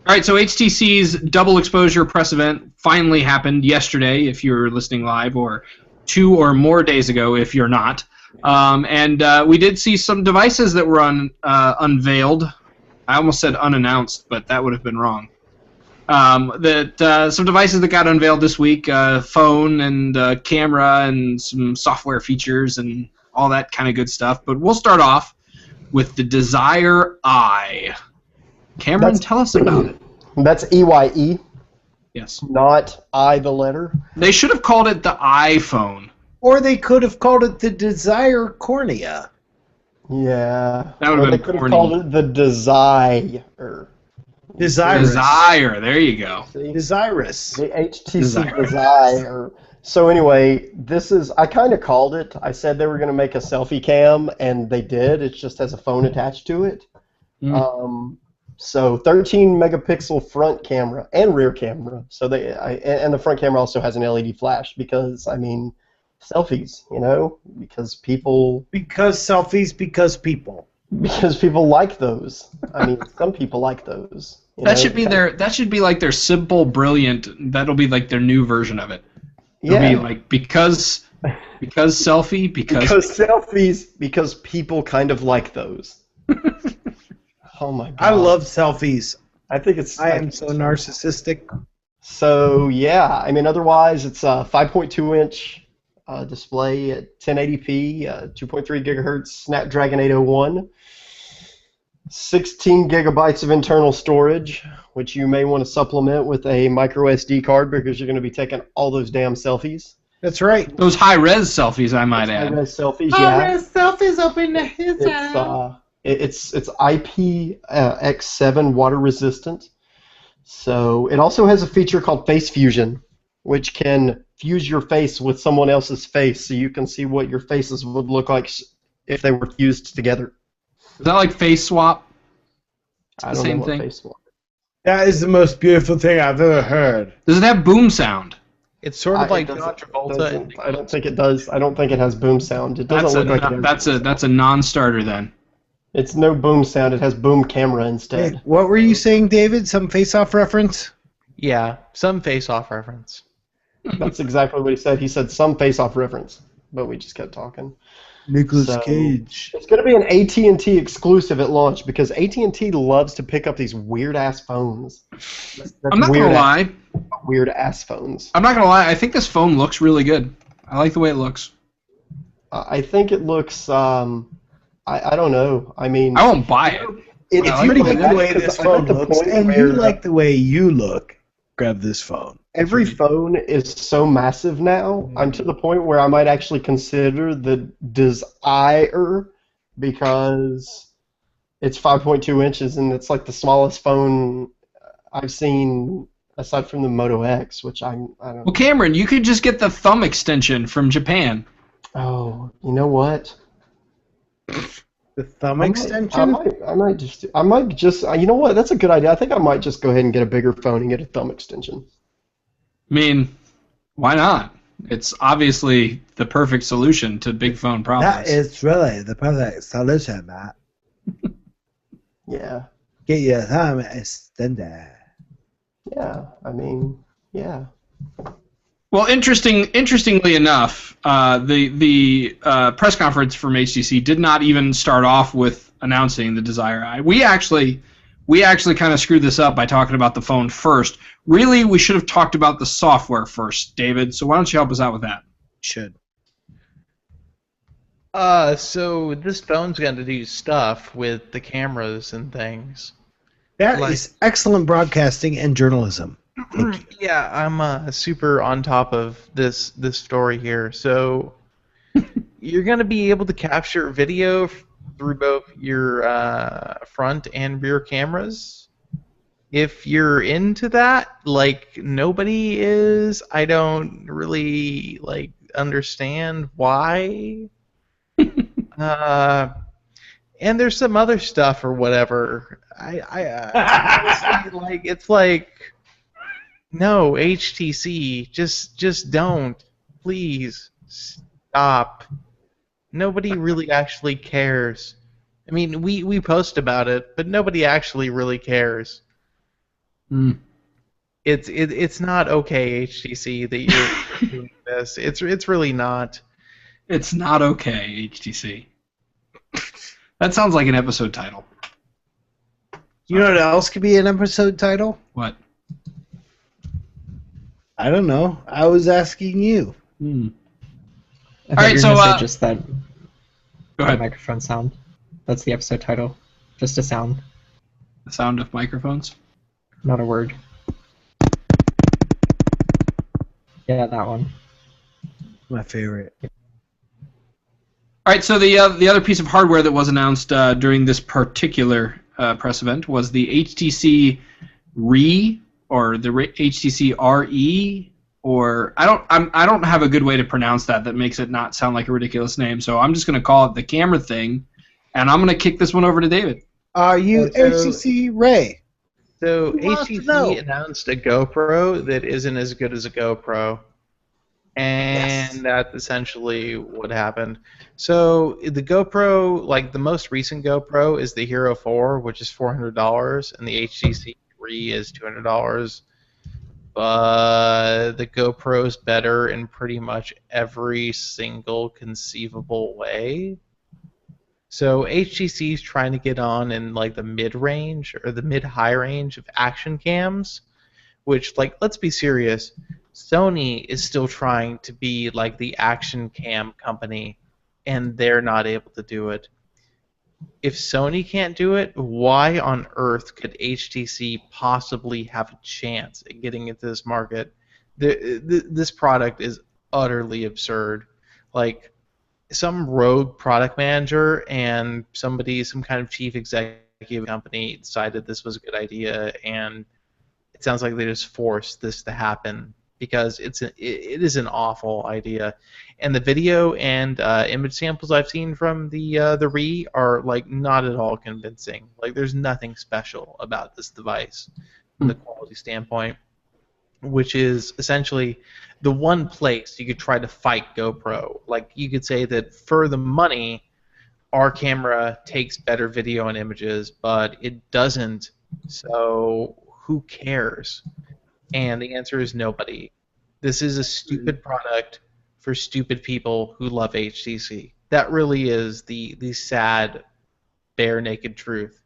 All right, so HTC's double exposure press event finally happened yesterday, if you're listening live, or 2 or more days ago, if you're not. And we did see some devices that were unveiled. I almost said unannounced, but that would have been wrong. Some devices that got unveiled this week, phone and camera and some software features and all that kind of good stuff. But we'll start off with the Desire Eye. Cameron, tell us about it. That's EYE, Yes. not I the letter. They should have called it the iPhone. Or they could have called it the Desire Cornea. Yeah. That would Or have they been could have corny. called it the Desire. Desirous. Desire. There you go. See? Desirous. The HTC Desire. Desire. So anyway, I kind of called it. I said they were going to make a selfie cam, and they did. It just has a phone attached to it. So 13 megapixel front camera and rear camera. So and the front camera also has an LED flash because, I mean, selfies, because people... Because selfies, because people. Because people like those. I mean, some people like those. That should be like their simple brilliant. That'll be like their new version of it. It'll be like because selfie because selfies because people kind of like those. Oh my god. I love selfies. I think I am so narcissistic. So yeah, I mean otherwise it's a 5.2-inch display at 1080p, 2.3 gigahertz Snapdragon 801. 16 gigabytes of internal storage, which you may want to supplement with a micro SD card because you're going to be taking all those damn selfies. That's right. those high-res selfies, I might add. High-res selfies, yeah. selfies up in his It's IPX7 water resistant. So it also has a feature called Face Fusion, which can fuse your face with someone else's face, so you can see what your faces would look like if they were fused together. Is that like face swap? I don't Same know what thing. face swap. That is the most beautiful thing I've ever heard. Does it have boom sound? It's sort of like It John doesn't- Travolta. I don't think it does. I don't think it has boom sound. It doesn't look like it has That's a non-starter then. It's no boom sound. It has boom camera instead. Hey, what were you saying, David? Some face-off reference? Yeah, some face-off reference. That's exactly what he said. He said some face-off reference, but we just kept talking. Nicolas So- Cage. It's going to be an AT&T exclusive at launch because AT&T loves to pick up these weird-ass phones. I'm not gonna lie. Weird-ass phones. I'm not gonna lie. I think this phone looks really good. I like the way it looks. I think it looks. I don't know. I mean, I won't buy it. it's If you pretty like good the way because this I'm at phone the looks, point and where- you like the way you look, grab this phone. Every phone is so massive now. I'm to the point where I might actually consider the Desire because it's 5.2 inches and it's like the smallest phone I've seen aside from the Moto X, which I don't Well, know. Cameron, you could just get the thumb extension from Japan. Oh, you know what? The thumb I extension? might just, you know what? That's a good idea. I think I might just go ahead and get a bigger phone and get a thumb extension. I mean, why not? It's obviously the perfect solution to big phone problems. That is really the perfect solution, Matt. Yeah. Get your thumb extended. Yeah. I mean, yeah. Well, interestingly enough, the press conference from HTC did not even start off with announcing the Desire Eye. We actually kind of screwed this up by talking about the phone first. Really, we should have talked about the software first, David. So why don't you help us out with that? Should. So this phone's going to do stuff with the cameras and things. That is excellent broadcasting and journalism. Thank you. Yeah, I'm super on top of this story here. So you're going to be able to capture video through both your front and rear cameras. If you're into that, like nobody is, I don't really like understand why. And there's some other stuff or whatever. I honestly, like it's like no HTC, just don't, please stop. Nobody really actually cares. I mean, we post about it, but nobody actually really cares. Mm. It's not okay, HTC, that you're doing this. It's really not. It's not okay, HTC. That sounds like an episode title. You know what else could be an episode title? What? I don't know. I was asking you. Hmm. I thought Alright, you were so, gonna say just that Go ahead. microphone sound. That's the episode title. Just a sound, The sound of microphones. not a word. Yeah, that one. My favorite. All right, so the other piece of hardware that was announced during this particular press event was the HTC Re or the HTC RE, or I don't have a good way to pronounce that makes it not sound like a ridiculous name. So I'm just going to call it the camera thing, and I'm going to kick this one over to David. Are you HTC Ray? So Who wants to know? HTC announced a GoPro that isn't as good as a GoPro. And that's essentially what happened. So the GoPro, like the most recent GoPro, is the Hero 4, which is $400, and the HTC 3 is $200. But the GoPro is better in pretty much every single conceivable way. So HTC is trying to get on in like the mid-range or the mid-high range of action cams, which, like, let's be serious. Sony is still trying to be like the action cam company, and they're not able to do it. If Sony can't do it, why on earth could HTC possibly have a chance at getting into this market? This product is utterly absurd. Like, some rogue product manager and some kind of chief executive company decided this was a good idea, and it sounds like they just forced this to happen, because it is an awful idea, and the video and image samples I've seen from the Re are like not at all convincing. Like there's nothing special about this device from the quality standpoint, which is essentially the one place you could try to fight GoPro. Like you could say that for the money, our camera takes better video and images, but it doesn't. So who cares? And the answer is nobody. This is a stupid product for stupid people who love HTC. That really is the sad, bare naked truth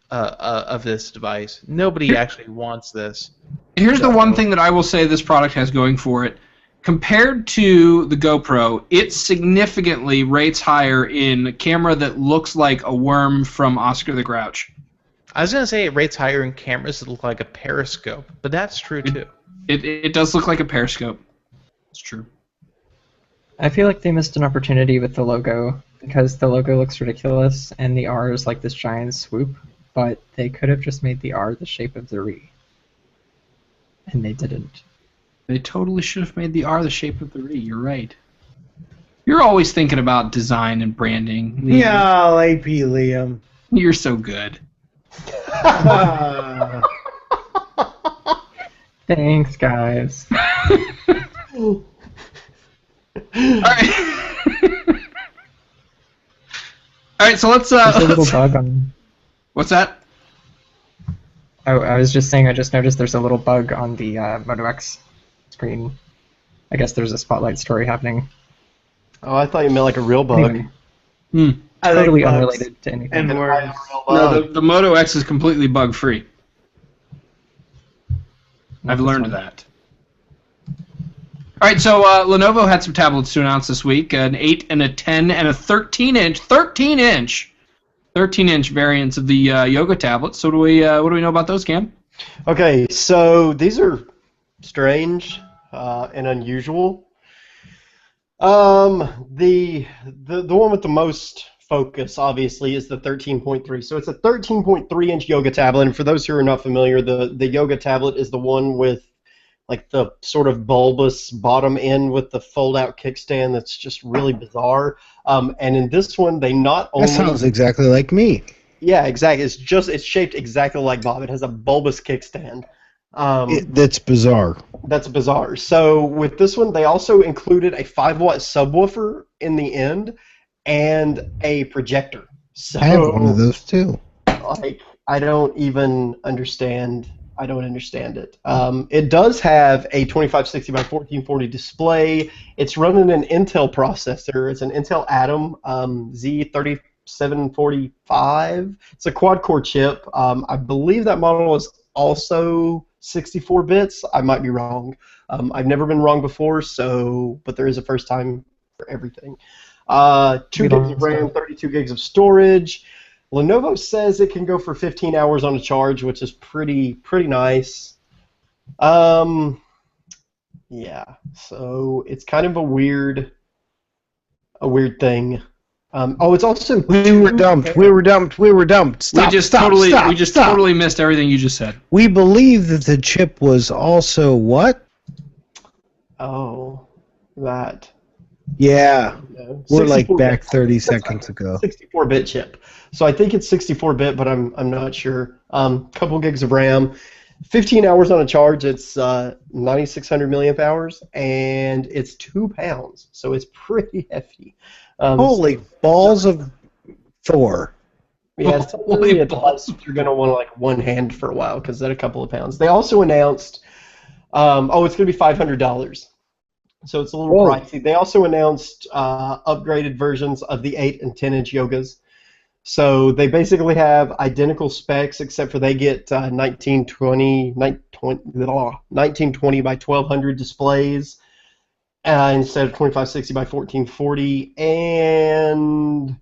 of this device. Nobody actually wants this. Here's the one thing that I will say this product has going for it. Compared to the GoPro, it significantly rates higher in camera that looks like a worm from Oscar the Grouch. I was gonna say it rates higher in cameras that look like a periscope, but that's true too. It does look like a periscope. It's true. I feel like they missed an opportunity with the logo because the logo looks ridiculous and the R is like this giant swoop, but they could have just made the R the shape of the re. And they didn't. They totally should have made the R the shape of the re. You're right. You're always thinking about design and branding. Liam. Yeah, AP Liam. You're so good. Thanks, guys. All right. All right, so let's. There's a little bug on. What's that? Oh, I was just saying. I just noticed there's a little bug on the Moto X screen. I guess there's a spotlight story happening. Oh, I thought you meant like a real bug. Anyway, I totally like bugs unrelated to anything. and words. No, the Moto X is completely bug free. I've learned that. All right, so Lenovo had some tablets to announce this week: an 8 and a 10 and a 13-inch variants of the Yoga tablet. So what do we know about those, Cam? Okay, so these are strange and unusual. The one with the most focus, obviously, is the 13.3. So it's a 13.3-inch Yoga tablet, and for those who are not familiar, the Yoga tablet is the one with like the sort of bulbous bottom end with the fold-out kickstand that's just really bizarre. And in this one, they not only... That sounds exactly like me. Yeah, exactly. It's shaped exactly like Bob. It has a bulbous kickstand. That's bizarre. That's bizarre. So with this one, they also included a 5-watt subwoofer in the end and a projector. So, I have one of those too. Like, I don't even understand. I don't understand it. It does have a 2560 by 1440 display. It's running an Intel processor. It's an Intel Atom Z3745. It's a quad-core chip. I believe that model is also 64 bits. I might be wrong. I've never been wrong before, but there is a first time for everything. 2 gigs of RAM, 32 gigs of storage. Lenovo says it can go for 15 hours on a charge, which is pretty nice. Yeah, so it's kind of a weird thing. It's also We were dumped. Stop, we just stop. totally missed everything you just said. We believe that the chip was also what? Oh, that. Yeah. No, We're like 64 back bit. 30 seconds ago. 64-bit chip. So I think it's 64-bit, but I'm not sure. Couple gigs of RAM, 15 hours on a charge. It's 9,600 milliamp hours, and it's 2 pounds. So it's pretty heavy. Holy balls of Thor. Yeah, it's probably a device that you're going to want to like one hand for a while because that's a couple of pounds. They also announced, it's going to be $500. So it's a little pricey. They also announced upgraded versions of the 8 and 10-inch Yogas. So they basically have identical specs, except for they get 1920 by 1200 displays instead of 2560 by 1440, and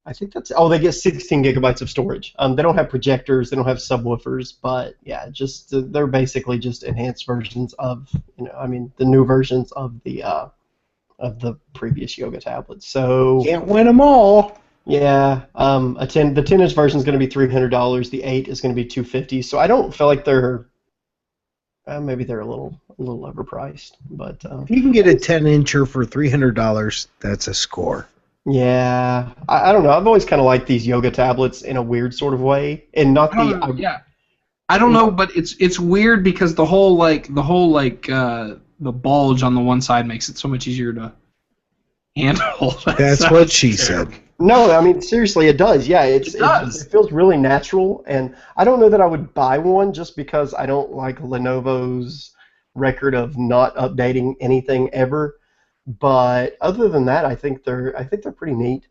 I think that's they get 16 gigabytes of storage. They don't have projectors, they don't have subwoofers, but yeah, just they're basically just enhanced versions of the new versions of the previous Yoga tablets. So Can't win them all. yeah, the 10-inch version is going to be $300. The 8 is going to be $250. So I don't feel like they're maybe they're a little overpriced, but If you can get a 10-incher for $300, that's a score. yeah, I don't know. I've always kind of liked these Yoga tablets in a weird sort of way, and not the I don't know, but it's weird because the whole the bulge on the one side makes it so much easier to handle. That's what she said. No, I mean seriously, it does. Yeah, it feels really natural, and I don't know that I would buy one just because I don't like Lenovo's record of not updating anything ever. But other than that, I think they're pretty neat.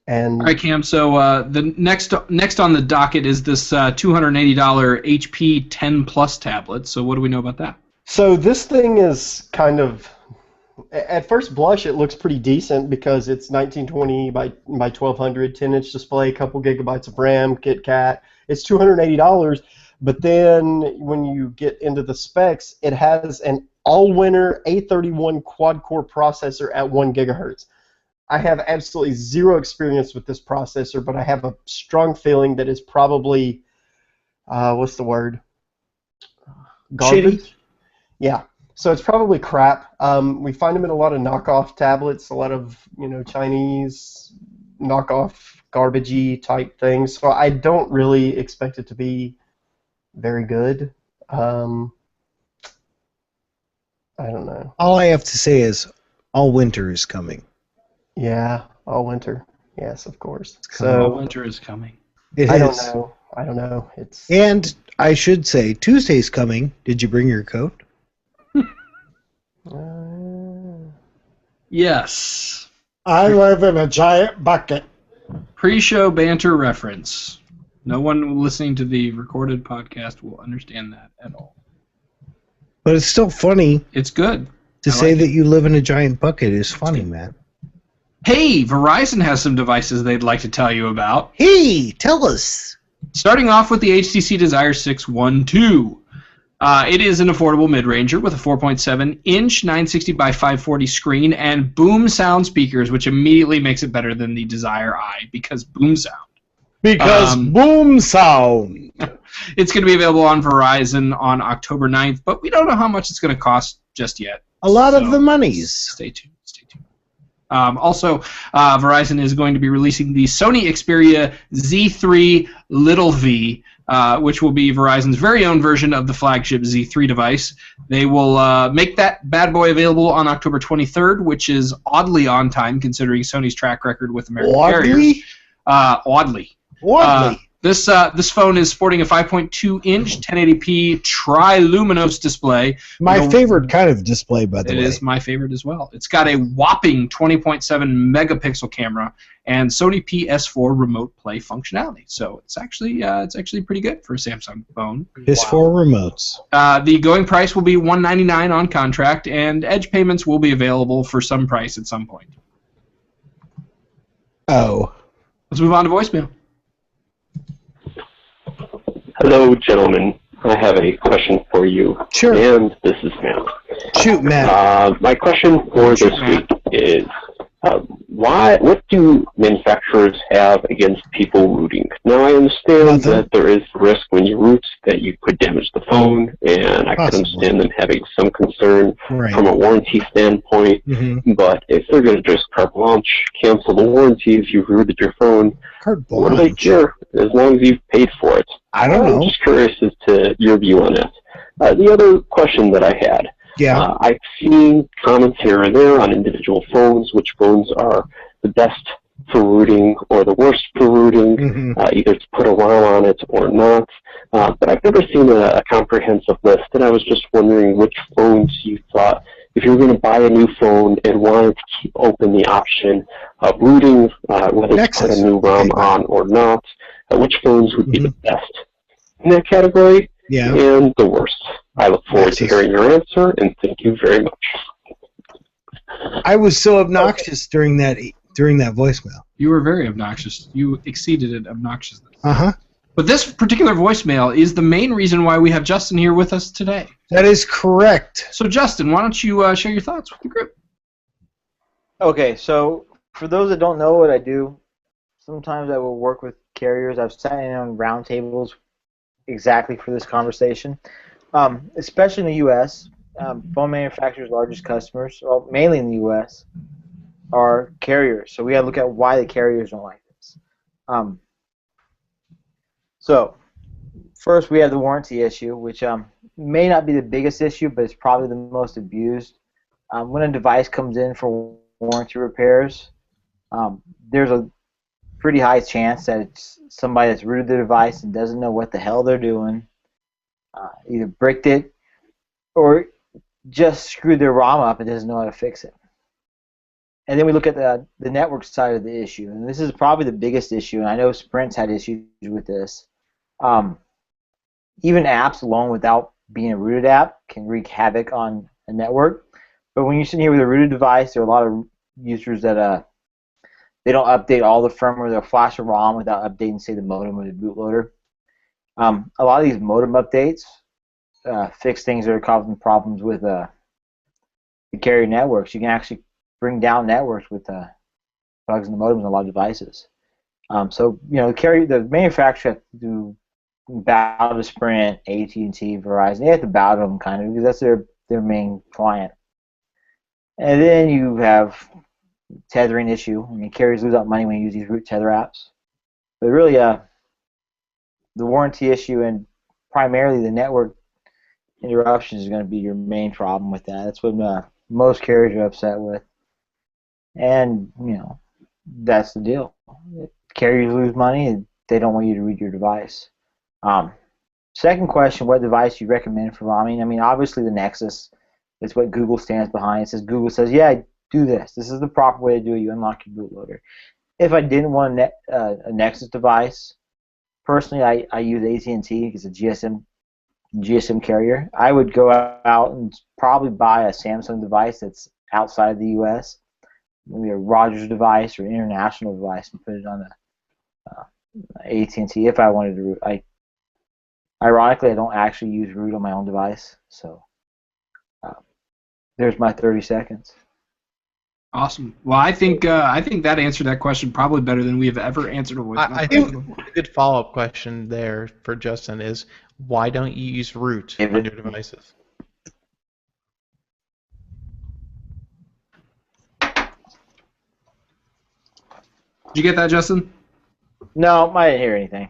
And all right, Cam. So the next on the docket is this $280 HP 10 Plus tablet. So what do we know about that? so this thing is kind of At first blush, it looks pretty decent because it's 1920 by 1200, 10-inch display, couple gigabytes of RAM, KitKat. It's $280, but then when you get into the specs, it has an all-winner A31 quad-core processor at 1 gigahertz. I have absolutely zero experience with this processor, but I have a strong feeling that it's probably, what's the word? Garbage? Shitty. Yeah. So it's probably crap. We find them in a lot of knockoff tablets, a lot of Chinese knockoff garbagey type things. So I don't really expect it to be very good. I don't know. All I have to say is, all winter is coming. Yeah, all winter. Yes, of course. All winter is coming. It I is. don't know. It's And I should say, Tuesday's coming. Did you bring your coat? Yes. I live in a giant bucket. Pre-show banter reference. No one listening to the recorded podcast will understand that at all. But it's still funny It's good. to I say like that you live in a giant bucket is funny, man. Hey, Verizon has some devices they'd like to tell you about. Hey, tell us. Starting off with the HTC Desire 612. It is an affordable mid-ranger with a 4.7-inch 960 by 540 screen and boom sound speakers, which immediately makes it better than the Desire I because boom sound. Because boom sound. It's going to be available on Verizon on October 9th, but we don't know how much it's going to cost just yet. A lot of So, the monies. Stay tuned. Also, Verizon is going to be releasing the Sony Xperia Z3 Little V, which will be Verizon's very own version of the flagship Z3 device. They will make that bad boy available on October 23rd, which is oddly on time considering Sony's track record with American carriers. Oddly. This phone is sporting a 5.2-inch 1080p tri-luminous display. My favorite kind of display, by the way. It is my favorite as well. It's got a whopping 20.7 megapixel camera and Sony PS4 remote play functionality. So it's actually pretty good for a Samsung phone. PS4 remotes. The going price will be $199 on contract, and edge payments will be available for some price at some point. Oh. Let's move on to voicemail. Hello, gentlemen. I have a question for you. Sure. And this is Matt. Shoot, Matt. My question for this week is, what do manufacturers have against people rooting? Now, I understand that there is risk when you root that you could damage the phone, and I can understand them having some concern from a warranty standpoint, but if they're going to just carte blanche cancel the warranty if you rooted your phone, what do they care as long as you've paid for it? I don't know. I'm just curious as to your view on it. The other question that I had, I've seen comments here and there on individual phones, which phones are the best for rooting or the worst for rooting, either to put a while on it or not. But I've never seen a comprehensive list, and I was just wondering which phones you thought, if you were going to buy a new phone and wanted to keep open the option of rooting, whether to put a new ROM on or not, which phones would be the best in that category and the worst. I look forward to hearing your answer, and thank you very much. I was so obnoxious during that voicemail. You were very obnoxious. You exceeded it obnoxiousness. Uh-huh. But this particular voicemail is the main reason why we have Justin here with us today. That is correct. So, Justin, why don't you share your thoughts with the group? Okay, so for those that don't know what I do, sometimes I will work with carriers. I've sat in on roundtables exactly for this conversation. Especially in the U.S., phone manufacturers' largest customers, well, mainly in the U.S., are carriers. So we got to look at why the carriers don't like this. So first, we have the warranty issue, which may not be the biggest issue, but it's probably the most abused. When a device comes in for warranty repairs, there's a pretty high chance that it's somebody that's rooted the device and doesn't know what the hell they're doing, either bricked it or just screwed their ROM up and doesn't know how to fix it. And then we look at the network side of the issue, and this is probably the biggest issue, and I know Sprint's had issues with this. Even apps alone without being a rooted app can wreak havoc on a network. But when you're sitting here with a rooted device, there are a lot of users that they don't update all the firmware. They'll flash a ROM without updating, say, the modem or the bootloader. A lot of these modem updates fix things that are causing problems with the carrier networks. You can actually bring down networks with bugs in the modems on a lot of devices. So the manufacturer has to do bow to Sprint, AT&T, Verizon. They have to bow to them kind of because that's their main client. And then you have tethering issue. I mean, carriers lose out money when you use these root tether apps. But really, the warranty issue and primarily the network interruptions is going to be your main problem with that. That's what most carriers are upset with. And, that's the deal. Carriers lose money and they don't want you to read your device. Second question, what device you recommend for ROMing? I mean, obviously the Nexus is what Google stands behind. Google says, yeah, do this. This is the proper way to do it. You unlock your bootloader. If I didn't want a Nexus device, personally, I use AT&T because it's a GSM carrier. I would go out and probably buy a Samsung device that's outside the U.S., maybe a Rogers device or an international device, and put it on AT&T if I wanted to root. Ironically, I don't actually use root on my own device, so there's my 30 seconds. Awesome. Well, I think that answered that question probably better than we have ever answered a voicemail. I think a good follow-up question there for Justin is, why don't you use root on your devices? Did you get that, Justin? No, I didn't hear anything.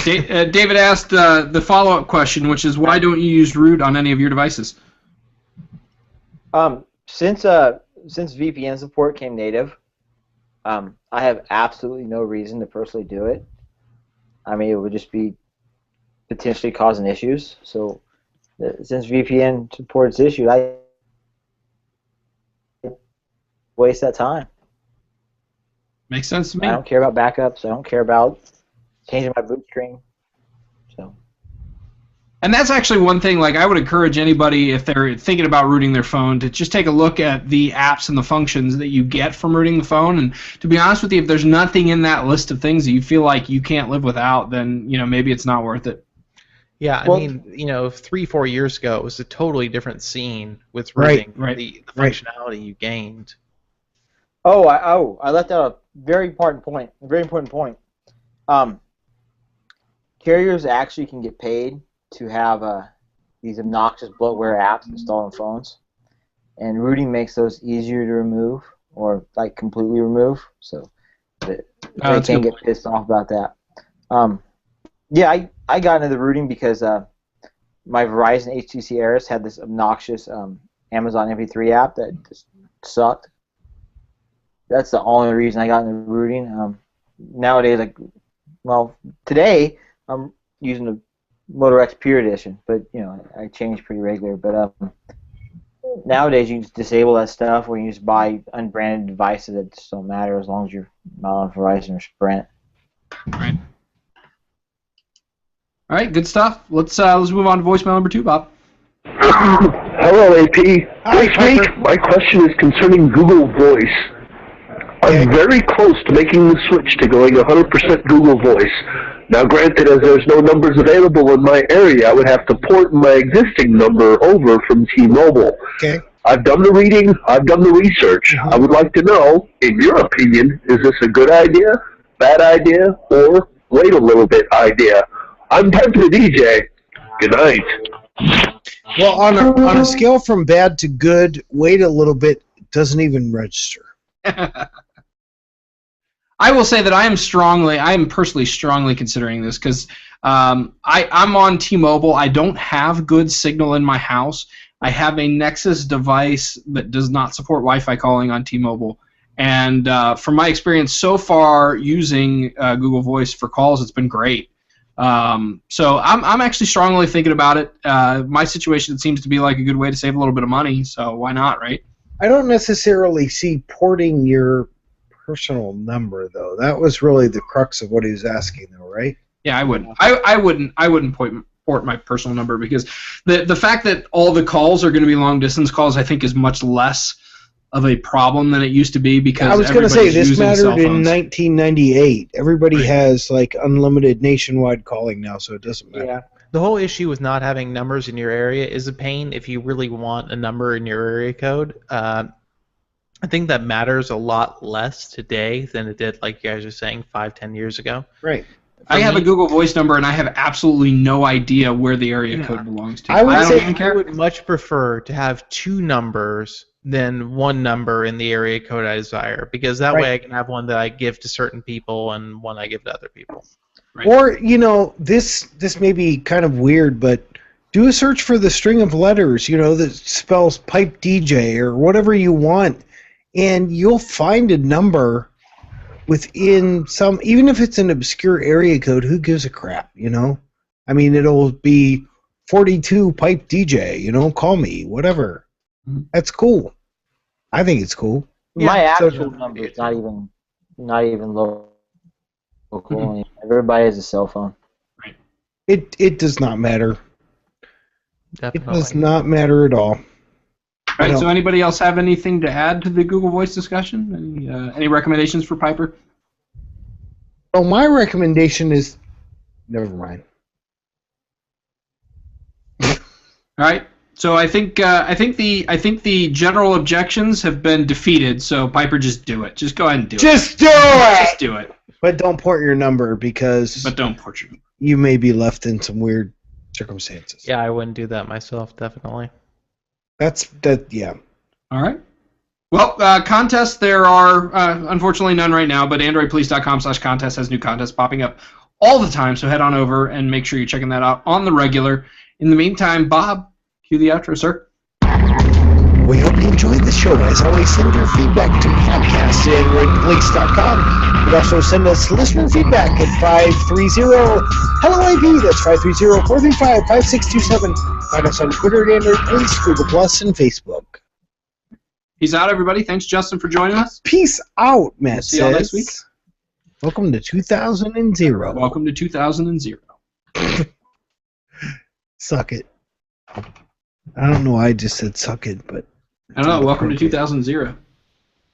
David asked the follow-up question, which is, why don't you use root on any of your devices? Since VPN support came native, I have absolutely no reason to personally do it. I mean, it would just be potentially causing issues. So, since VPN supports issues, I waste that time. Makes sense to me. I don't care about backups. I don't care about changing my boot string. So. And that's actually one thing, like, I would encourage anybody, if they're thinking about rooting their phone, to just take a look at the apps and the functions that you get from rooting the phone. And to be honest with you, if there's nothing in that list of things that you feel like you can't live without, then, maybe it's not worth it. Yeah, I mean, 3-4 years ago, it was a totally different scene with rooting. Right. The functionality you gained. I left out a very important point. Carriers actually can get paid to have these obnoxious bloatware apps installed on phones, and rooting makes those easier to remove or like completely remove. So they can get pissed off about that. I got into the rooting because my Verizon HTC Aorus had this obnoxious Amazon MP3 app that just sucked. That's the only reason I got into rooting. Nowadays, today I'm using the Moto X Pure Edition, but I change pretty regular. But nowadays you can just disable that stuff, or you can just buy unbranded devices that just don't matter as long as you're not on Verizon or Sprint. Right. All right, good stuff. Let's move on to voicemail number 2, Bob. Hello, AP. This week, my question is concerning Google Voice. I'm very close to making the switch to going 100% Google Voice. Now, granted, as there's no numbers available in my area, I would have to port my existing number over from T-Mobile. Okay. I've done the reading. I've done the research. I would like to know, in your opinion, is this a good idea, bad idea, or wait a little bit idea? I'm Ted the DJ. Good night. Well, on a scale from bad to good, wait a little bit doesn't even register. I will say that I am personally strongly considering this because I'm on T-Mobile. I don't have good signal in my house. I have a Nexus device that does not support Wi-Fi calling on T-Mobile. And from my experience so far using Google Voice for calls, it's been great. So I'm actually strongly thinking about it. My situation seems to be like a good way to save a little bit of money, so why not, right? I don't necessarily see porting your personal number, though. That was really the crux of what he was asking, though, right? Yeah, I wouldn't. I wouldn't port my personal number, because the fact that all the calls are going to be long distance calls, I think, is much less of a problem than it used to be, because I was going to say this mattered cell in phones. 1998. Everybody has like unlimited nationwide calling now, so it doesn't matter. Yeah. The whole issue with not having numbers in your area is a pain if you really want a number in your area code. I think that matters a lot less today than it did, like you guys are saying, 5-10 years ago. Right. I have a Google Voice number, and I have absolutely no idea where the area code belongs to. I would don't say even care. I would much prefer to have 2 numbers than 1 number in the area code I desire, because that way I can have one that I give to certain people and one I give to other people. Right. Or, this may be kind of weird, but do a search for the string of letters, that spells pipe DJ or whatever you want, and you'll find a number within some, even if it's an obscure area code, who gives a crap, I mean, it'll be 42 pipe DJ, call me, whatever. Mhm. That's cool. I think it's cool. My Yeah, so- actual number is not even local. Everybody has a cell phone. It does not matter. Definitely. It does not matter at all. All right, so anybody else have anything to add to the Google Voice discussion? Any recommendations for Piper? Well, my recommendation is, never mind. All right. So I think the general objections have been defeated. So Piper, just do it. Just go ahead and do it. Just do it! Just do it. But don't port your number, because But don't port your. you may be left in some weird circumstances. Yeah, I wouldn't do that myself, definitely. Yeah. All right. Well, contests, there are unfortunately none right now, but AndroidPolice.com/contest has new contests popping up all the time. So head on over and make sure you're checking that out on the regular. In the meantime, Bob, cue the outro, sir. We hope you enjoyed the show. As always, send your feedback to podcast@androidpolice.com. You can also send us listener feedback at 530-HELLO-IP. That's 530-435-5627. Find us on Twitter at Android Police, Google Plus, and Facebook. Peace out, everybody. Thanks, Justin, for joining us. Peace out, Matt. See y'all next week. Welcome to 2000. Welcome to 2000. Suck it. I don't know why I just said suck it, but... I don't know. Welcome to 2000.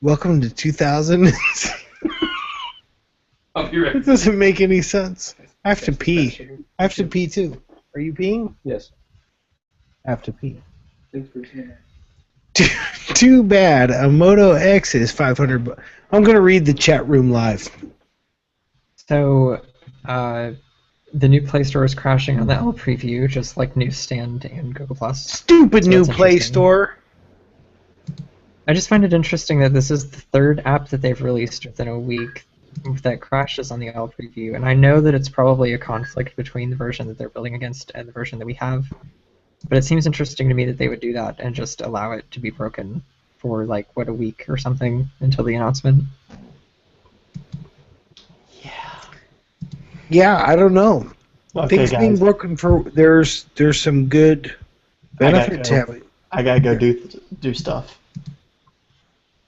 Welcome to 2000. I'll be right. It doesn't make any sense. I have to pee. I have to pee too. Are you peeing? Yes. I have to pee. Too bad. A Moto X is $500. I'm gonna read the chat room live. So, the new Play Store is crashing on the L preview, just like Newsstand and Google Plus. Stupid So new that's Play interesting. Store. I just find it interesting that this is the 3rd app that they've released within a week that crashes on the L preview, and I know that it's probably a conflict between the version that they're building against and the version that we have, but it seems interesting to me that they would do that and just allow it to be broken for like a week or something until the announcement. Yeah, I don't know. Okay, Things being guys. broken for there's some good benefit to have it. I gotta go do stuff.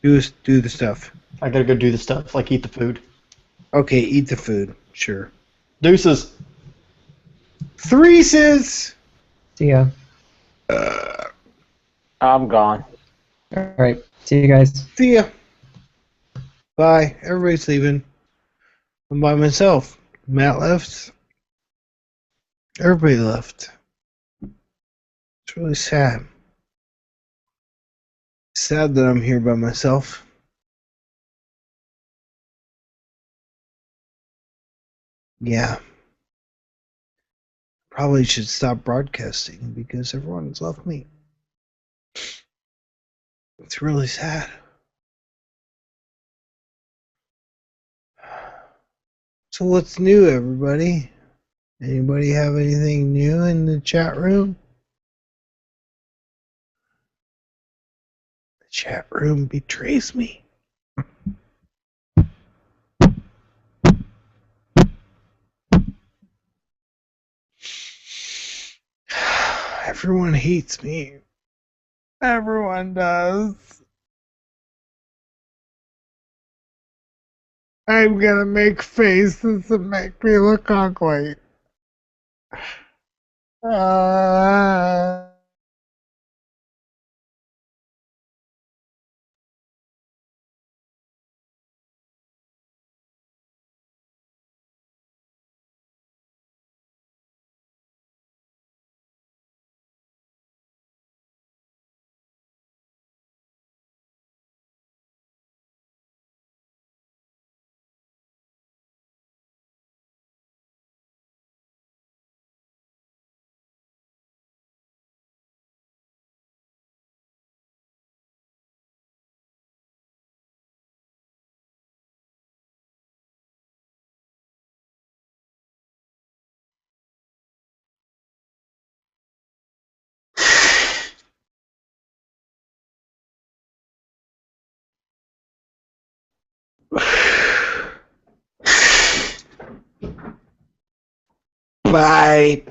Do the stuff. I gotta go do the stuff, like eat the food. Okay, eat the food. Sure. Deuces. Threeses. See ya. I'm gone. Alright, see you guys. See ya. Bye. Everybody's leaving. I'm by myself. Matt left. Everybody left. It's really sad. Sad that I'm here by myself. Yeah. Probably should stop broadcasting because everyone's left me. It's really sad. So what's new, everybody? Anybody have anything new in the chat room? The chat room betrays me. Everyone hates me. Everyone does. I'm gonna make faces that make me look ugly. Bye.